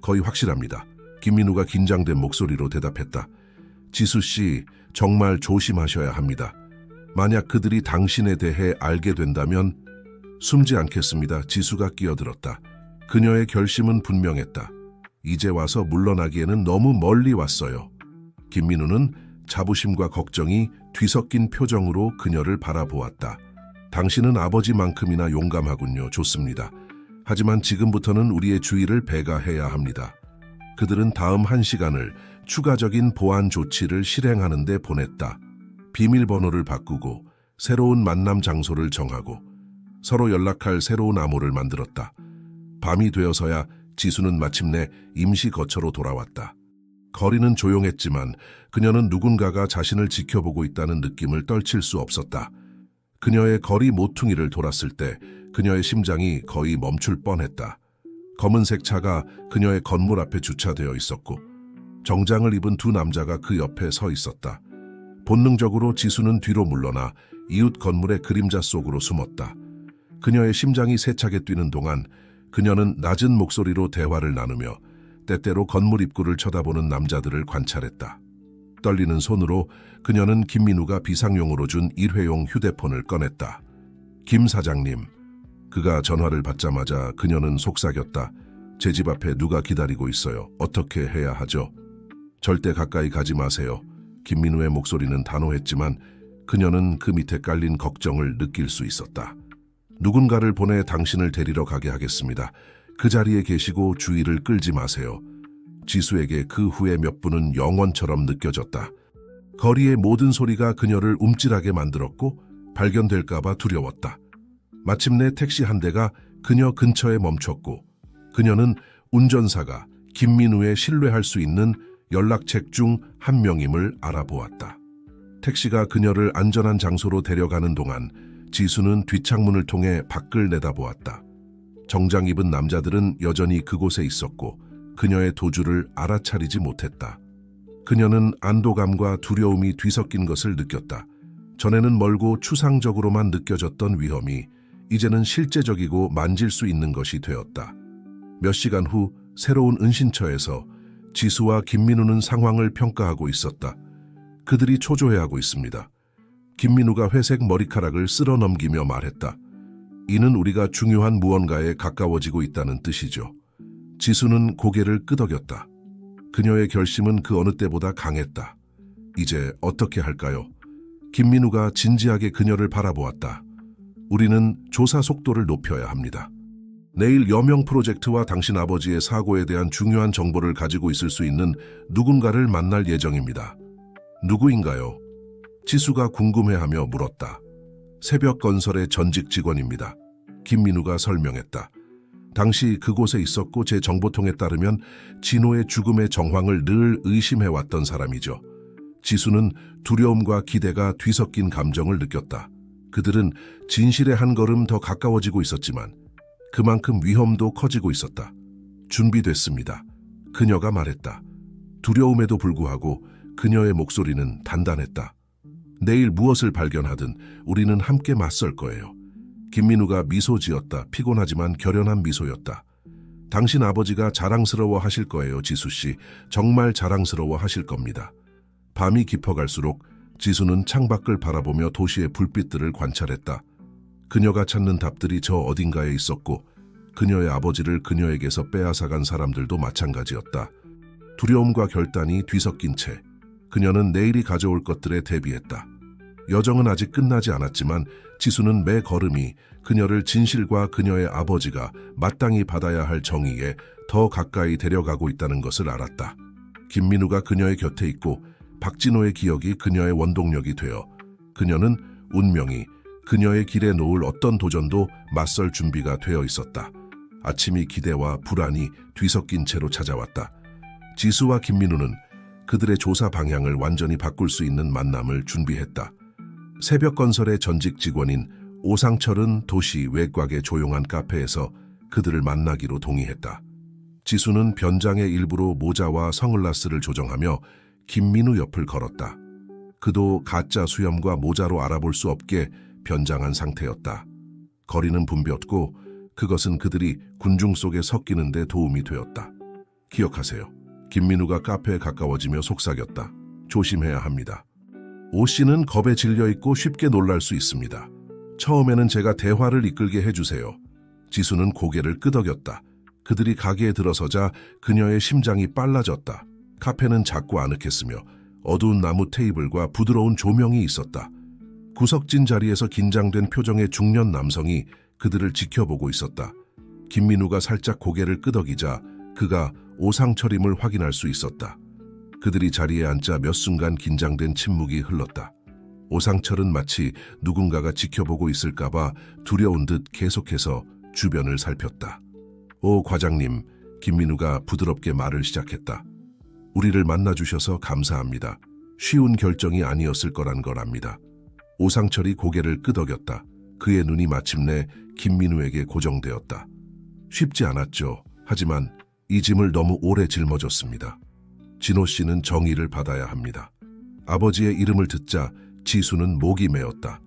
거의 확실합니다. 김민우가 긴장된 목소리로 대답했다. 지수 씨, 정말 조심하셔야 합니다. 만약 그들이 당신에 대해 알게 된다면 숨지 않겠습니다. 지수가 끼어들었다. 그녀의 결심은 분명했다. 이제 와서 물러나기에는 너무 멀리 왔어요. 김민우는 자부심과 걱정이 뒤섞인 표정으로 그녀를 바라보았다. 당신은 아버지만큼이나 용감하군요. 좋습니다. 하지만 지금부터는 우리의 주의를 배가해야 합니다. 그들은 다음 1시간을 추가적인 보안 조치를 실행하는 데 보냈다. 비밀번호를 바꾸고 새로운 만남 장소를 정하고 서로 연락할 새로운 암호를 만들었다. 밤이 되어서야 지수는 마침내 임시 거처로 돌아왔다. 거리는 조용했지만 그녀는 누군가가 자신을 지켜보고 있다는 느낌을 떨칠 수 없었다. 그녀의 거리 모퉁이를 돌았을 때 그녀의 심장이 거의 멈출 뻔했다. 검은색 차가 그녀의 건물 앞에 주차되어 있었고 정장을 입은 두 남자가 그 옆에 서 있었다. 본능적으로 지수는 뒤로 물러나 이웃 건물의 그림자 속으로 숨었다. 그녀의 심장이 세차게 뛰는 동안 그녀는 낮은 목소리로 대화를 나누며 때때로 건물 입구를 쳐다보는 남자들을 관찰했다. 떨리는 손으로 그녀는 김민우가 비상용으로 준 일회용 휴대폰을 꺼냈다. 김 사장님. 그가 전화를 받자마자 그녀는 속삭였다. 제 집 앞에 누가 기다리고 있어요. 어떻게 해야 하죠? 절대 가까이 가지 마세요. 김민우의 목소리는 단호했지만 그녀는 그 밑에 깔린 걱정을 느낄 수 있었다. 누군가를 보내 당신을 데리러 가게 하겠습니다. 그 자리에 계시고 주의를 끌지 마세요. 지수에게 그 후에 몇 분은 영원처럼 느껴졌다. 거리의 모든 소리가 그녀를 움찔하게 만들었고 발견될까봐 두려웠다. 마침내 택시 한 대가 그녀 근처에 멈췄고 그녀는 운전사가 김민우의 신뢰할 수 있는 연락책 중 한 명임을 알아보았다. 택시가 그녀를 안전한 장소로 데려가는 동안 지수는 뒷창문을 통해 밖을 내다보았다. 정장 입은 남자들은 여전히 그곳에 있었고 그녀의 도주를 알아차리지 못했다. 그녀는 안도감과 두려움이 뒤섞인 것을 느꼈다. 전에는 멀고 추상적으로만 느껴졌던 위험이 이제는 실제적이고 만질 수 있는 것이 되었다. 몇 시간 후 새로운 은신처에서 지수와 김민우는 상황을 평가하고 있었다. 그들이 초조해하고 있습니다. 김민우가 회색 머리카락을 쓸어 넘기며 말했다. 이는 우리가 중요한 무언가에 가까워지고 있다는 뜻이죠. 지수는 고개를 끄덕였다. 그녀의 결심은 그 어느 때보다 강했다. 이제 어떻게 할까요? 김민우가 진지하게 그녀를 바라보았다. 우리는 조사 속도를 높여야 합니다. 내일 여명 프로젝트와 당신 아버지의 사고에 대한 중요한 정보를 가지고 있을 수 있는 누군가를 만날 예정입니다. 누구인가요? 지수가 궁금해하며 물었다. 새벽건설의 전직 직원입니다. 김민우가 설명했다. 당시 그곳에 있었고 제 정보통에 따르면 진호의 죽음의 정황을 늘 의심해왔던 사람이죠. 지수는 두려움과 기대가 뒤섞인 감정을 느꼈다. 그들은 진실에 한 걸음 더 가까워지고 있었지만 그만큼 위험도 커지고 있었다. 준비됐습니다. 그녀가 말했다. 두려움에도 불구하고 그녀의 목소리는 단단했다. 내일 무엇을 발견하든 우리는 함께 맞설 거예요. 김민우가 미소 지었다. 피곤하지만 결연한 미소였다. 당신 아버지가 자랑스러워 하실 거예요, 지수 씨. 정말 자랑스러워 하실 겁니다. 밤이 깊어갈수록 지수는 창밖을 바라보며 도시의 불빛들을 관찰했다. 그녀가 찾는 답들이 저 어딘가에 있었고 그녀의 아버지를 그녀에게서 빼앗아간 사람들도 마찬가지였다. 두려움과 결단이 뒤섞인 채 그녀는 내일이 가져올 것들에 대비했다. 여정은 아직 끝나지 않았지만 지수는 매 걸음이 그녀를 진실과 그녀의 아버지가 마땅히 받아야 할 정의에 더 가까이 데려가고 있다는 것을 알았다. 김민우가 그녀의 곁에 있고 박진호의 기억이 그녀의 원동력이 되어 그녀는 운명이 그녀의 길에 놓을 어떤 도전도 맞설 준비가 되어 있었다. 아침이 기대와 불안이 뒤섞인 채로 찾아왔다. 지수와 김민우는 그들의 조사 방향을 완전히 바꿀 수 있는 만남을 준비했다. 새벽건설의 전직 직원인 오상철은 도시 외곽의 조용한 카페에서 그들을 만나기로 동의했다. 지수는 변장의 일부로 모자와 선글라스를 조정하며 김민우 옆을 걸었다. 그도 가짜 수염과 모자로 알아볼 수 없게 변장한 상태였다. 거리는 붐볐고 그것은 그들이 군중 속에 섞이는 데 도움이 되었다. 기억하세요. 김민우가 카페에 가까워지며 속삭였다. 조심해야 합니다. 오 씨는 겁에 질려있고 쉽게 놀랄 수 있습니다. 처음에는 제가 대화를 이끌게 해주세요. 지수는 고개를 끄덕였다. 그들이 가게에 들어서자 그녀의 심장이 빨라졌다. 카페는 작고 아늑했으며 어두운 나무 테이블과 부드러운 조명이 있었다. 구석진 자리에서 긴장된 표정의 중년 남성이 그들을 지켜보고 있었다. 김민우가 살짝 고개를 끄덕이자 그가 오상철임을 확인할 수 있었다. 그들이 자리에 앉자 몇 순간 긴장된 침묵이 흘렀다. 오상철은 마치 누군가가 지켜보고 있을까봐 두려운 듯 계속해서 주변을 살폈다. 오 과장님, 김민우가 부드럽게 말을 시작했다. 우리를 만나주셔서 감사합니다. 쉬운 결정이 아니었을 거란 걸 압니다. 오상철이 고개를 끄덕였다. 그의 눈이 마침내 김민우에게 고정되었다. 쉽지 않았죠. 하지만 이 짐을 너무 오래 짊어졌습니다. 진호 씨는 정의를 받아야 합니다. 아버지의 이름을 듣자 지수는 목이 메었다.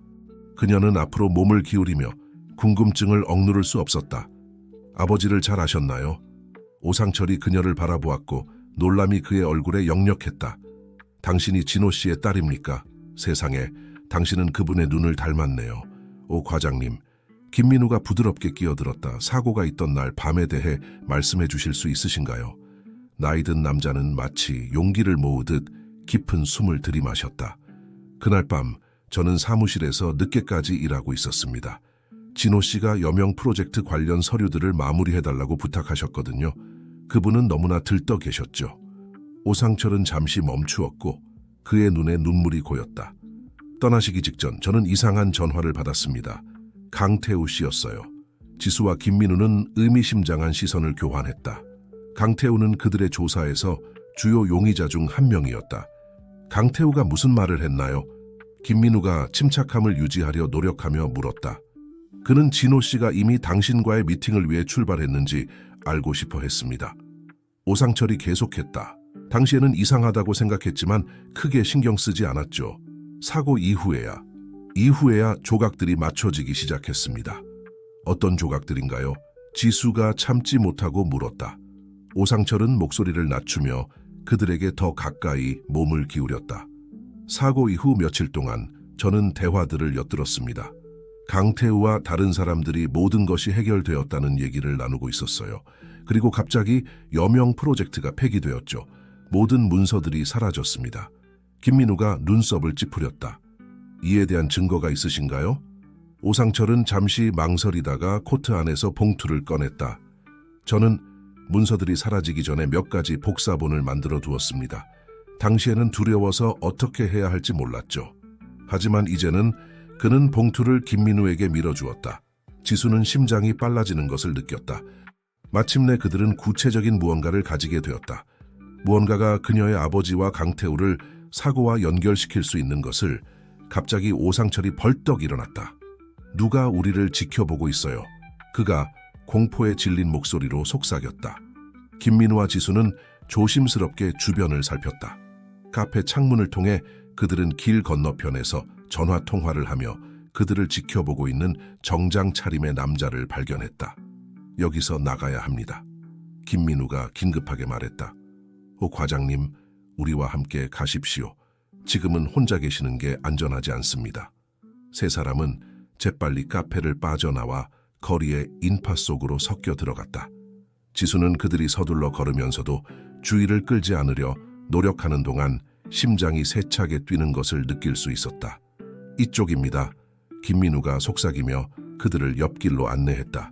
그녀는 앞으로 몸을 기울이며 궁금증을 억누를 수 없었다. 아버지를 잘 아셨나요? 오상철이 그녀를 바라보았고 놀람이 그의 얼굴에 역력했다. 당신이 진호 씨의 딸입니까? 세상에, 당신은 그분의 눈을 닮았네요. 오 과장님, 김민우가 부드럽게 끼어들었다. 사고가 있던 날 밤에 대해 말씀해 주실 수 있으신가요? 나이든 남자는 마치 용기를 모으듯 깊은 숨을 들이마셨다. 그날 밤 저는 사무실에서 늦게까지 일하고 있었습니다. 진호 씨가 여명 프로젝트 관련 서류들을 마무리해달라고 부탁하셨거든요. 그분은 너무나 들떠 계셨죠. 오상철은 잠시 멈추었고 그의 눈에 눈물이 고였다. 떠나시기 직전 저는 이상한 전화를 받았습니다. 강태우 씨였어요. 지수와 김민우는 의미심장한 시선을 교환했다. 강태우는 그들의 조사에서 주요 용의자 중 한 명이었다. 강태우가 무슨 말을 했나요? 김민우가 침착함을 유지하려 노력하며 물었다. 그는 진호 씨가 이미 당신과의 미팅을 위해 출발했는지 알고 싶어 했습니다. 오상철이 계속했다. 당시에는 이상하다고 생각했지만 크게 신경 쓰지 않았죠. 사고 이후에야 조각들이 맞춰지기 시작했습니다. 어떤 조각들인가요? 지수가 참지 못하고 물었다. 오상철은 목소리를 낮추며 그들에게 더 가까이 몸을 기울였다. 사고 이후 며칠 동안 저는 대화들을 엿들었습니다. 강태우와 다른 사람들이 모든 것이 해결되었다는 얘기를 나누고 있었어요. 그리고 갑자기 여명 프로젝트가 폐기되었죠. 모든 문서들이 사라졌습니다. 김민우가 눈썹을 찌푸렸다. 이에 대한 증거가 있으신가요? 오상철은 잠시 망설이다가 코트 안에서 봉투를 꺼냈다. 저는 문서들이 사라지기 전에 몇 가지 복사본을 만들어 두었습니다. 당시에는 두려워서 어떻게 해야 할지 몰랐죠. 하지만 이제는 그는 봉투를 김민우에게 밀어주었다. 지수는 심장이 빨라지는 것을 느꼈다. 마침내 그들은 구체적인 무언가를 가지게 되었다. 무언가가 그녀의 아버지와 강태우를 사고와 연결시킬 수 있는 것을. 갑자기 오상철이 벌떡 일어났다. 누가 우리를 지켜보고 있어요. 그가 공포에 질린 목소리로 속삭였다. 김민우와 지수는 조심스럽게 주변을 살폈다. 카페 창문을 통해 그들은 길 건너편에서 전화 통화를 하며 그들을 지켜보고 있는 정장 차림의 남자를 발견했다. 여기서 나가야 합니다. 김민우가 긴급하게 말했다. 오 과장님, 우리와 함께 가십시오. 지금은 혼자 계시는 게 안전하지 않습니다. 세 사람은 재빨리 카페를 빠져나와 거리의 인파 속으로 섞여 들어갔다. 지수는 그들이 서둘러 걸으면서도 주의를 끌지 않으려 노력하는 동안 심장이 세차게 뛰는 것을 느낄 수 있었다. 이쪽입니다. 김민우가 속삭이며 그들을 옆길로 안내했다.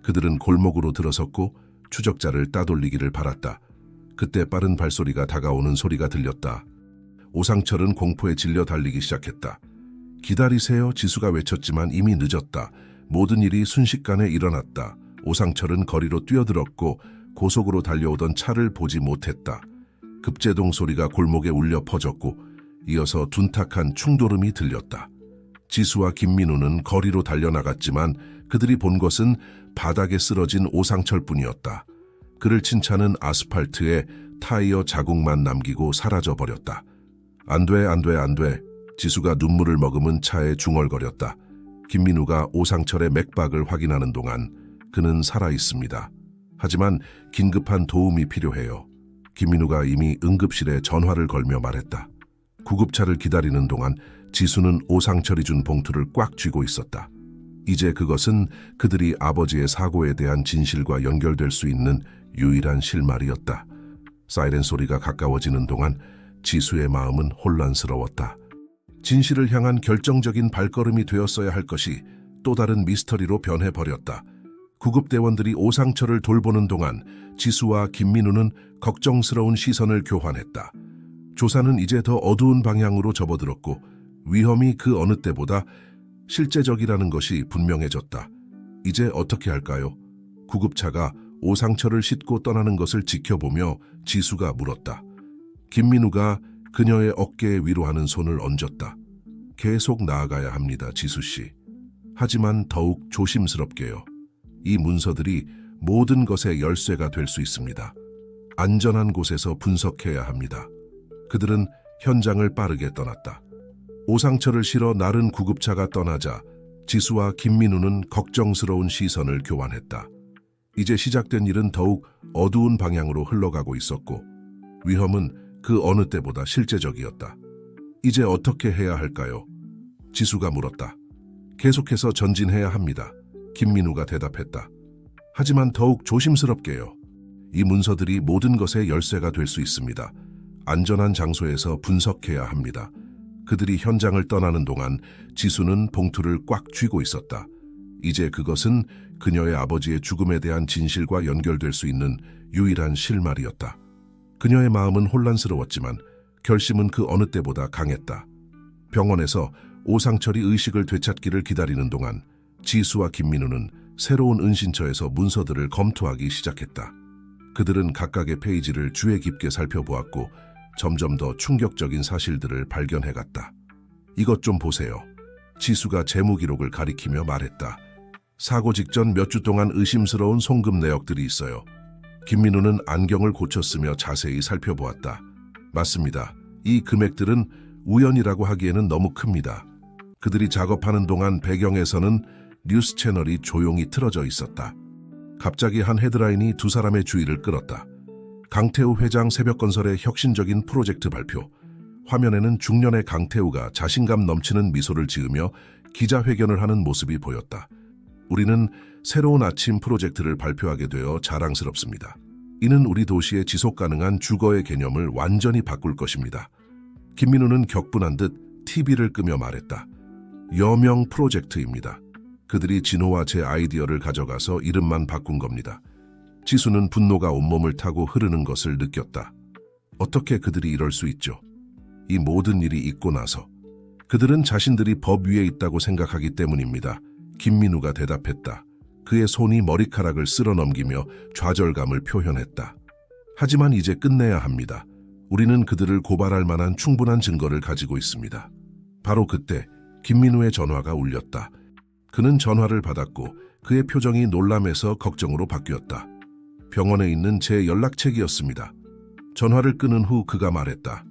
그들은 골목으로 들어섰고 추적자를 따돌리기를 바랐다. 그때 빠른 발소리가 다가오는 소리가 들렸다. 오상철은 공포에 질려 달리기 시작했다. 기다리세요. 지수가 외쳤지만 이미 늦었다. 모든 일이 순식간에 일어났다. 오상철은 거리로 뛰어들었고 고속으로 달려오던 차를 보지 못했다. 급제동 소리가 골목에 울려 퍼졌고 이어서 둔탁한 충돌음이 들렸다. 지수와 김민우는 거리로 달려나갔지만 그들이 본 것은 바닥에 쓰러진 오상철뿐이었다. 그를 친 차는 아스팔트에 타이어 자국만 남기고 사라져버렸다. 안 돼, 안 돼, 안 돼. 지수가 눈물을 머금은 차에 중얼거렸다. 김민우가 오상철의 맥박을 확인하는 동안 그는 살아있습니다. 하지만 긴급한 도움이 필요해요. 김민우가 이미 응급실에 전화를 걸며 말했다. 구급차를 기다리는 동안 지수는 오상철이 준 봉투를 꽉 쥐고 있었다. 이제 그것은 그들이 아버지의 사고에 대한 진실과 연결될 수 있는 유일한 실마리였다. 사이렌 소리가 가까워지는 동안 지수의 마음은 혼란스러웠다. 진실을 향한 결정적인 발걸음이 되었어야 할 것이 또 다른 미스터리로 변해버렸다. 구급대원들이 오상철을 돌보는 동안 지수와 김민우는 걱정스러운 시선을 교환했다. 조사는 이제 더 어두운 방향으로 접어들었고 위험이 그 어느 때보다 실제적이라는 것이 분명해졌다. 이제 어떻게 할까요? 구급차가 오상철을 싣고 떠나는 것을 지켜보며 지수가 물었다. 김민우가 그녀의 어깨에 위로하는 손을 얹었다. 계속 나아가야 합니다, 지수씨. 하지만 더욱 조심스럽게요. 이 문서들이 모든 것의 열쇠가 될 수 있습니다. 안전한 곳에서 분석해야 합니다. 그들은 현장을 빠르게 떠났다. 오상철을 실어 나른 구급차가 떠나자 지수와 김민우는 걱정스러운 시선을 교환했다. 이제 시작된 일은 더욱 어두운 방향으로 흘러가고 있었고 위험은 그 어느 때보다 실제적이었다. 이제 어떻게 해야 할까요? 지수가 물었다. 계속해서 전진해야 합니다. 김민우가 대답했다. 하지만 더욱 조심스럽게요. 이 문서들이 모든 것의 열쇠가 될 수 있습니다. 안전한 장소에서 분석해야 합니다. 그들이 현장을 떠나는 동안 지수는 봉투를 꽉 쥐고 있었다. 이제 그것은 그녀의 아버지의 죽음에 대한 진실과 연결될 수 있는 유일한 실마리였다. 그녀의 마음은 혼란스러웠지만 결심은 그 어느 때보다 강했다. 병원에서 오상철이 의식을 되찾기를 기다리는 동안 지수와 김민우는 새로운 은신처에서 문서들을 검토하기 시작했다. 그들은 각각의 페이지를 주의 깊게 살펴보았고 점점 더 충격적인 사실들을 발견해갔다. 이것 좀 보세요. 지수가 재무 기록을 가리키며 말했다. 사고 직전 몇 주 동안 의심스러운 송금 내역들이 있어요. 김민우는 안경을 고쳤으며 자세히 살펴보았다. 맞습니다. 이 금액들은 우연이라고 하기에는 너무 큽니다. 그들이 작업하는 동안 배경에서는 뉴스 채널이 조용히 틀어져 있었다. 갑자기 한 헤드라인이 두 사람의 주의를 끌었다. 강태우 회장 새벽건설의 혁신적인 프로젝트 발표. 화면에는 중년의 강태우가 자신감 넘치는 미소를 지으며 기자회견을 하는 모습이 보였다. 우리는 새로운 아침 프로젝트를 발표하게 되어 자랑스럽습니다. 이는 우리 도시의 지속가능한 주거의 개념을 완전히 바꿀 것입니다. 김민우는 격분한 듯 TV를 끄며 말했다. 여명 프로젝트입니다. 그들이 진호와 제 아이디어를 가져가서 이름만 바꾼 겁니다. 지수는 분노가 온몸을 타고 흐르는 것을 느꼈다. 어떻게 그들이 이럴 수 있죠? 이 모든 일이 있고 나서 그들은 자신들이 법 위에 있다고 생각하기 때문입니다. 김민우가 대답했다. 그의 손이 머리카락을 쓸어넘기며 좌절감을 표현했다. 하지만 이제 끝내야 합니다. 우리는 그들을 고발할 만한 충분한 증거를 가지고 있습니다. 바로 그때 김민우의 전화가 울렸다. 그는 전화를 받았고 그의 표정이 놀람에서 걱정으로 바뀌었다. 병원에 있는 제 연락책이었습니다. 전화를 끊은 후 그가 말했다.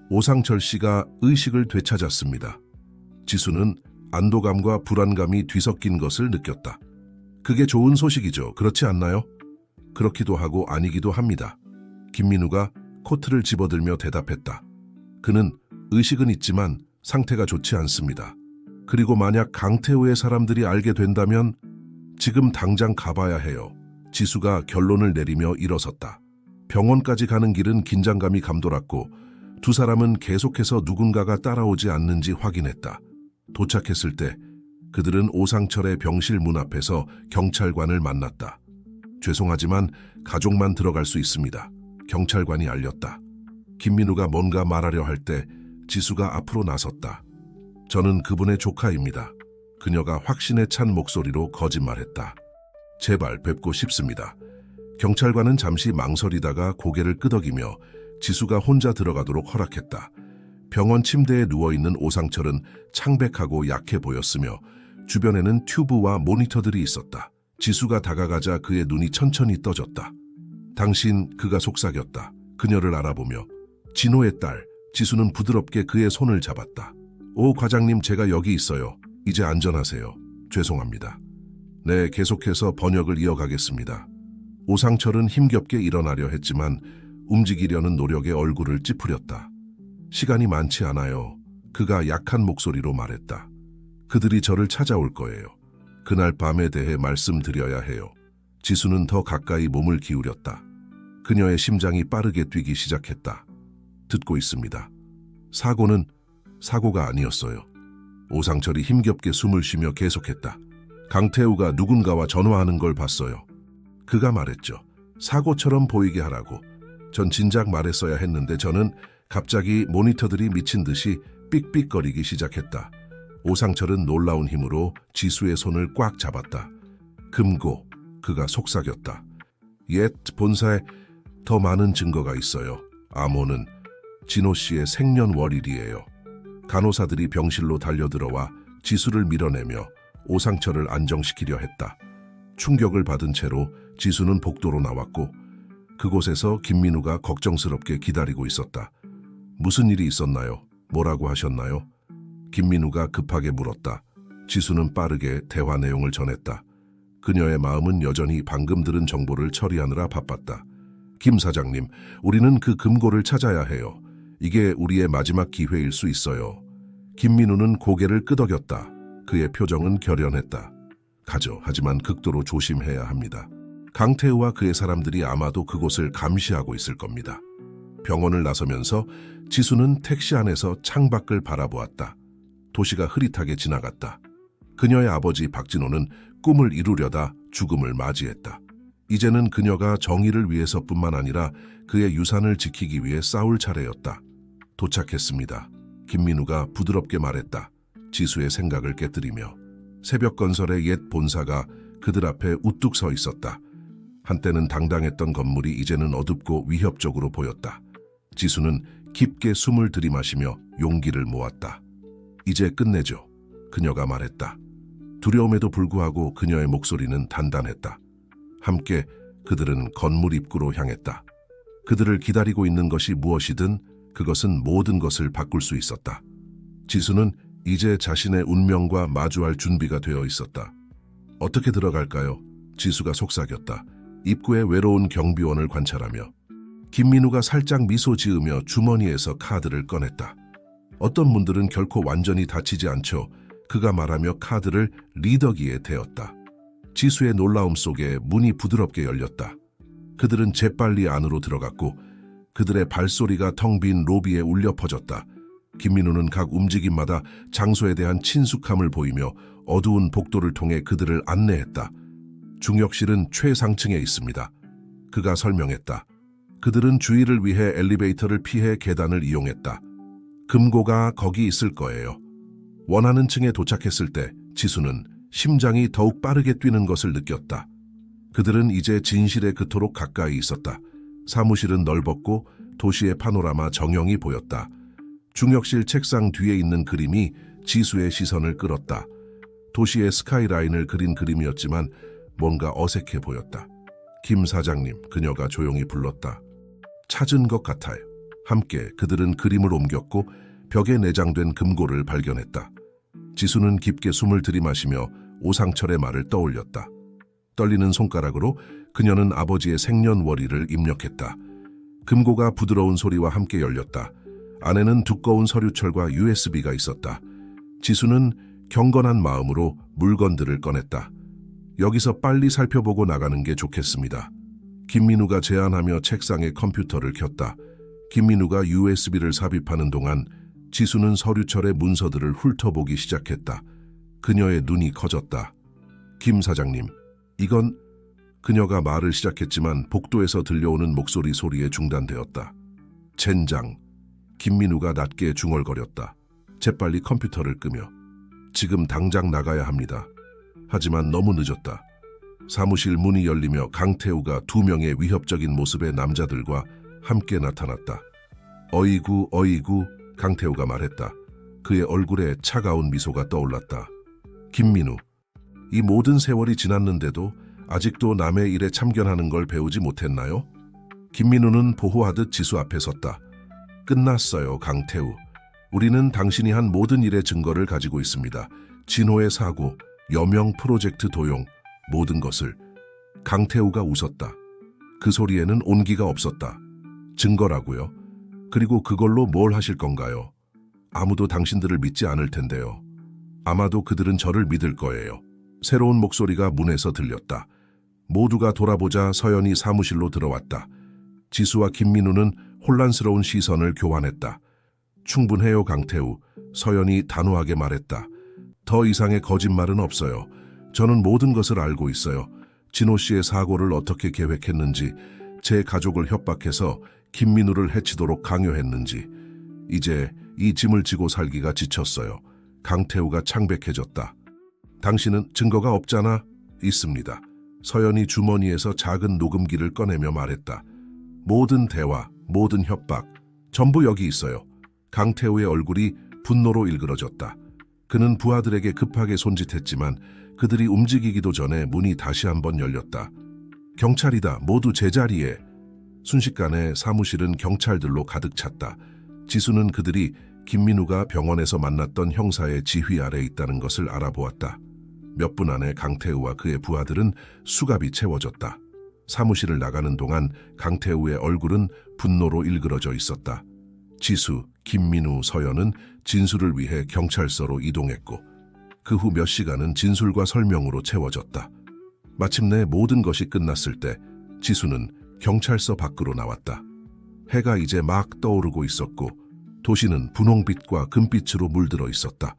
오상철 씨가 의식을 되찾았습니다. 지수는 안도감과 불안감이 뒤섞인 것을 느꼈다. 그게 좋은 소식이죠. 그렇지 않나요? 그렇기도 하고 아니기도 합니다. 김민우가 코트를 집어들며 대답했다. 그는 의식은 있지만 상태가 좋지 않습니다. 그리고 만약 강태우의 사람들이 알게 된다면 지금 당장 가봐야 해요. 지수가 결론을 내리며 일어섰다. 병원까지 가는 길은 긴장감이 감돌았고 두 사람은 계속해서 누군가가 따라오지 않는지 확인했다. 도착했을 때 그들은 오상철의 병실 문 앞에서 경찰관을 만났다. 죄송하지만 가족만 들어갈 수 있습니다. 경찰관이 알렸다. 김민우가 뭔가 말하려 할 때 지수가 앞으로 나섰다. 저는 그분의 조카입니다. 그녀가 확신에 찬 목소리로 거짓말했다. 제발 뵙고 싶습니다. 경찰관은 잠시 망설이다가 고개를 끄덕이며 지수가 혼자 들어가도록 허락했다. 병원 침대에 누워있는 오상철은 창백하고 약해 보였으며 주변에는 튜브와 모니터들이 있었다. 지수가 다가가자 그의 눈이 천천히 떠졌다. 당신, 그가 속삭였다. 그녀를 알아보며 진호의 딸, 지수는 부드럽게 그의 손을 잡았다. 오 과장님, 제가 여기 있어요. 이제 안전하세요. 죄송합니다. 네, 계속해서 번역을 이어가겠습니다. 오상철은 힘겹게 일어나려 했지만 움직이려는 노력에 얼굴을 찌푸렸다. 시간이 많지 않아요. 그가 약한 목소리로 말했다. 그들이 저를 찾아올 거예요. 그날 밤에 대해 말씀드려야 해요. 지수는 더 가까이 몸을 기울였다. 그녀의 심장이 빠르게 뛰기 시작했다. 듣고 있습니다. 사고가 아니었어요. 오상철이 힘겹게 숨을 쉬며 계속했다. 강태우가 누군가와 전화하는 걸 봤어요. 그가 말했죠. 사고처럼 보이게 하라고. 전 진작 말했어야 했는데 저는 갑자기 모니터들이 미친 듯이 삑삑거리기 시작했다. 오상철은 놀라운 힘으로 지수의 손을 꽉 잡았다. 금고, 그가 속삭였다. 옛 본사에 더 많은 증거가 있어요. 암호는 진호 씨의 생년월일이에요. 간호사들이 병실로 달려들어와 지수를 밀어내며 오상철을 안정시키려 했다. 충격을 받은 채로 지수는 복도로 나왔고 그곳에서 김민우가 걱정스럽게 기다리고 있었다. 무슨 일이 있었나요? 뭐라고 하셨나요? 김민우가 급하게 물었다. 지수는 빠르게 대화 내용을 전했다. 그녀의 마음은 여전히 방금 들은 정보를 처리하느라 바빴다. 김 사장님, 우리는 그 금고를 찾아야 해요. 이게 우리의 마지막 기회일 수 있어요. 김민우는 고개를 끄덕였다. 그의 표정은 결연했다. 가죠. 하지만 극도로 조심해야 합니다. 강태우와 그의 사람들이 아마도 그곳을 감시하고 있을 겁니다. 병원을 나서면서 지수는 택시 안에서 창밖을 바라보았다. 도시가 흐릿하게 지나갔다. 그녀의 아버지 박진호는 꿈을 이루려다 죽음을 맞이했다. 이제는 그녀가 정의를 위해서뿐만 아니라 그의 유산을 지키기 위해 싸울 차례였다. 도착했습니다. 김민우가 부드럽게 말했다. 지수의 생각을 깨뜨리며 새벽건설의 옛 본사가 그들 앞에 우뚝 서 있었다. 한때는 당당했던 건물이 이제는 어둡고 위협적으로 보였다. 지수는 깊게 숨을 들이마시며 용기를 모았다. 이제 끝내죠. 그녀가 말했다. 두려움에도 불구하고 그녀의 목소리는 단단했다. 함께 그들은 건물 입구로 향했다. 그들을 기다리고 있는 것이 무엇이든 그것은 모든 것을 바꿀 수 있었다. 지수는 이제 자신의 운명과 마주할 준비가 되어 있었다. 어떻게 들어갈까요? 지수가 속삭였다. 입구에 외로운 경비원을 관찰하며 김민우가 살짝 미소 지으며 주머니에서 카드를 꺼냈다. 어떤 문들은 결코 완전히 닫히지 않죠. 그가 말하며 카드를 리더기에 대었다. 지수의 놀라움 속에 문이 부드럽게 열렸다. 그들은 재빨리 안으로 들어갔고 그들의 발소리가 텅 빈 로비에 울려 퍼졌다. 김민우는 각 움직임마다 장소에 대한 친숙함을 보이며 어두운 복도를 통해 그들을 안내했다. 중역실은 최상층에 있습니다. 그가 설명했다. 그들은 주의를 위해 엘리베이터를 피해 계단을 이용했다. 금고가 거기 있을 거예요. 원하는 층에 도착했을 때 지수는 심장이 더욱 빠르게 뛰는 것을 느꼈다. 그들은 이제 진실에 그토록 가까이 있었다. 사무실은 넓었고 도시의 파노라마 정형이 보였다. 중역실 책상 뒤에 있는 그림이 지수의 시선을 끌었다. 도시의 스카이라인을 그린 그림이었지만 뭔가 어색해 보였다. 김 사장님, 그녀가 조용히 불렀다. 찾은 것 같아요. 함께 그들은 그림을 옮겼고 벽에 내장된 금고를 발견했다. 지수는 깊게 숨을 들이마시며 오상철의 말을 떠올렸다. 떨리는 손가락으로 그녀는 아버지의 생년월일을 입력했다. 금고가 부드러운 소리와 함께 열렸다. 안에는 두꺼운 서류철과 USB가 있었다. 지수는 경건한 마음으로 물건들을 꺼냈다. 여기서 빨리 살펴보고 나가는 게 좋겠습니다. 김민우가 제안하며 책상에 컴퓨터를 켰다. 김민우가 USB를 삽입하는 동안 지수는 서류철의 문서들을 훑어보기 시작했다. 그녀의 눈이 커졌다. 김 사장님, 이건... 그녀가 말을 시작했지만 복도에서 들려오는 목소리 소리에 중단되었다. 젠장. 김민우가 낮게 중얼거렸다. 재빨리 컴퓨터를 끄며 지금 당장 나가야 합니다. 하지만 너무 늦었다. 사무실 문이 열리며 강태우가 2명의 위협적인 모습의 남자들과 함께 나타났다. 어이구 어이구, 강태우가 말했다. 그의 얼굴에 차가운 미소가 떠올랐다. 김민우, 이 모든 세월이 지났는데도 아직도 남의 일에 참견하는 걸 배우지 못했나요? 김민우는 보호하듯 지수 앞에 섰다. 끝났어요, 강태우. 우리는 당신이 한 모든 일의 증거를 가지고 있습니다. 진호의 사고, 여명 프로젝트 도용, 모든 것을. 강태우가 웃었다. 그 소리에는 온기가 없었다. 증거라고요? 그리고 그걸로 뭘 하실 건가요? 아무도 당신들을 믿지 않을 텐데요. 아마도 그들은 저를 믿을 거예요. 새로운 목소리가 문에서 들렸다. 모두가 돌아보자 서연이 사무실로 들어왔다. 지수와 김민우는 혼란스러운 시선을 교환했다. 충분해요, 강태우. 서연이 단호하게 말했다. 더 이상의 거짓말은 없어요. 저는 모든 것을 알고 있어요. 진호 씨의 사고를 어떻게 계획했는지, 제 가족을 협박해서 김민우를 해치도록 강요했는지. 이제 이 짐을 지고 살기가 지쳤어요. 강태우가 창백해졌다. 당신은 증거가 없잖아? 있습니다. 서연이 주머니에서 작은 녹음기를 꺼내며 말했다. 모든 대화, 모든 협박, 전부 여기 있어요. 강태우의 얼굴이 분노로 일그러졌다. 그는 부하들에게 급하게 손짓했지만 그들이 움직이기도 전에 문이 다시 한번 열렸다. 경찰이다. 모두 제자리에. 순식간에 사무실은 경찰들로 가득 찼다. 지수는 그들이 김민우가 병원에서 만났던 형사의 지휘 아래 있다는 것을 알아보았다. 몇 분 안에 강태우와 그의 부하들은 수갑이 채워졌다. 사무실을 나가는 동안 강태우의 얼굴은 분노로 일그러져 있었다. 지수, 김민우, 서연은 진술을 위해 경찰서로 이동했고 그 후 몇 시간은 진술과 설명으로 채워졌다. 마침내 모든 것이 끝났을 때 지수는 경찰서 밖으로 나왔다. 해가 이제 막 떠오르고 있었고 도시는 분홍빛과 금빛으로 물들어 있었다.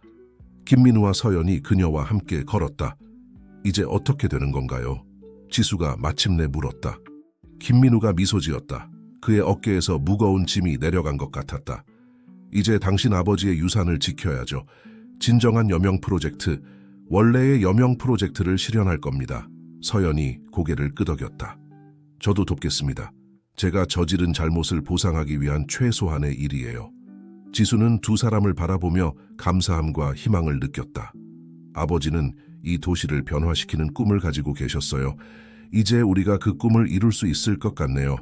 김민우와 서연이 그녀와 함께 걸었다. 이제 어떻게 되는 건가요? 지수가 마침내 물었다. 김민우가 미소 지었다. 그의 어깨에서 무거운 짐이 내려간 것 같았다. 이제 당신 아버지의 유산을 지켜야죠. 진정한 여명 프로젝트, 원래의 여명 프로젝트를 실현할 겁니다. 서연이 고개를 끄덕였다. 저도 돕겠습니다. 제가 저지른 잘못을 보상하기 위한 최소한의 일이에요. 지수는 두 사람을 바라보며 감사함과 희망을 느꼈다. 아버지는 이 도시를 변화시키는 꿈을 가지고 계셨어요. 이제 우리가 그 꿈을 이룰 수 있을 것 같네요.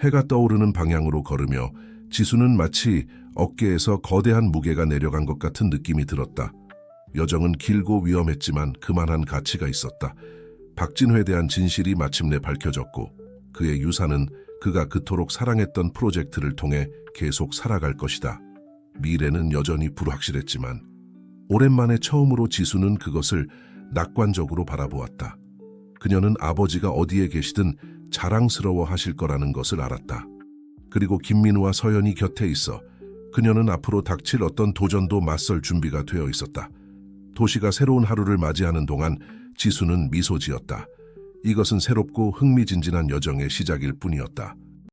해가 떠오르는 방향으로 걸으며 지수는 마치 어깨에서 거대한 무게가 내려간 것 같은 느낌이 들었다. 여정은 길고 위험했지만 그만한 가치가 있었다. 박진회에 대한 진실이 마침내 밝혀졌고 그의 유산은 그가 그토록 사랑했던 프로젝트를 통해 계속 살아갈 것이다. 미래는 여전히 불확실했지만 오랜만에 처음으로 지수는 그것을 낙관적으로 바라보았다. 그녀는 아버지가 어디에 계시든 자랑스러워 하실 거라는 것을 알았다. 그리고 김민우와 서연이 곁에 있어 그녀는 앞으로 닥칠 어떤 도전도 맞설 준비가 되어 있었다. 도시가 새로운 하루를 맞이하는 동안 지수는 미소 지었다. 이것은 새롭고 흥미진진한 여정의 시작일 뿐이었다.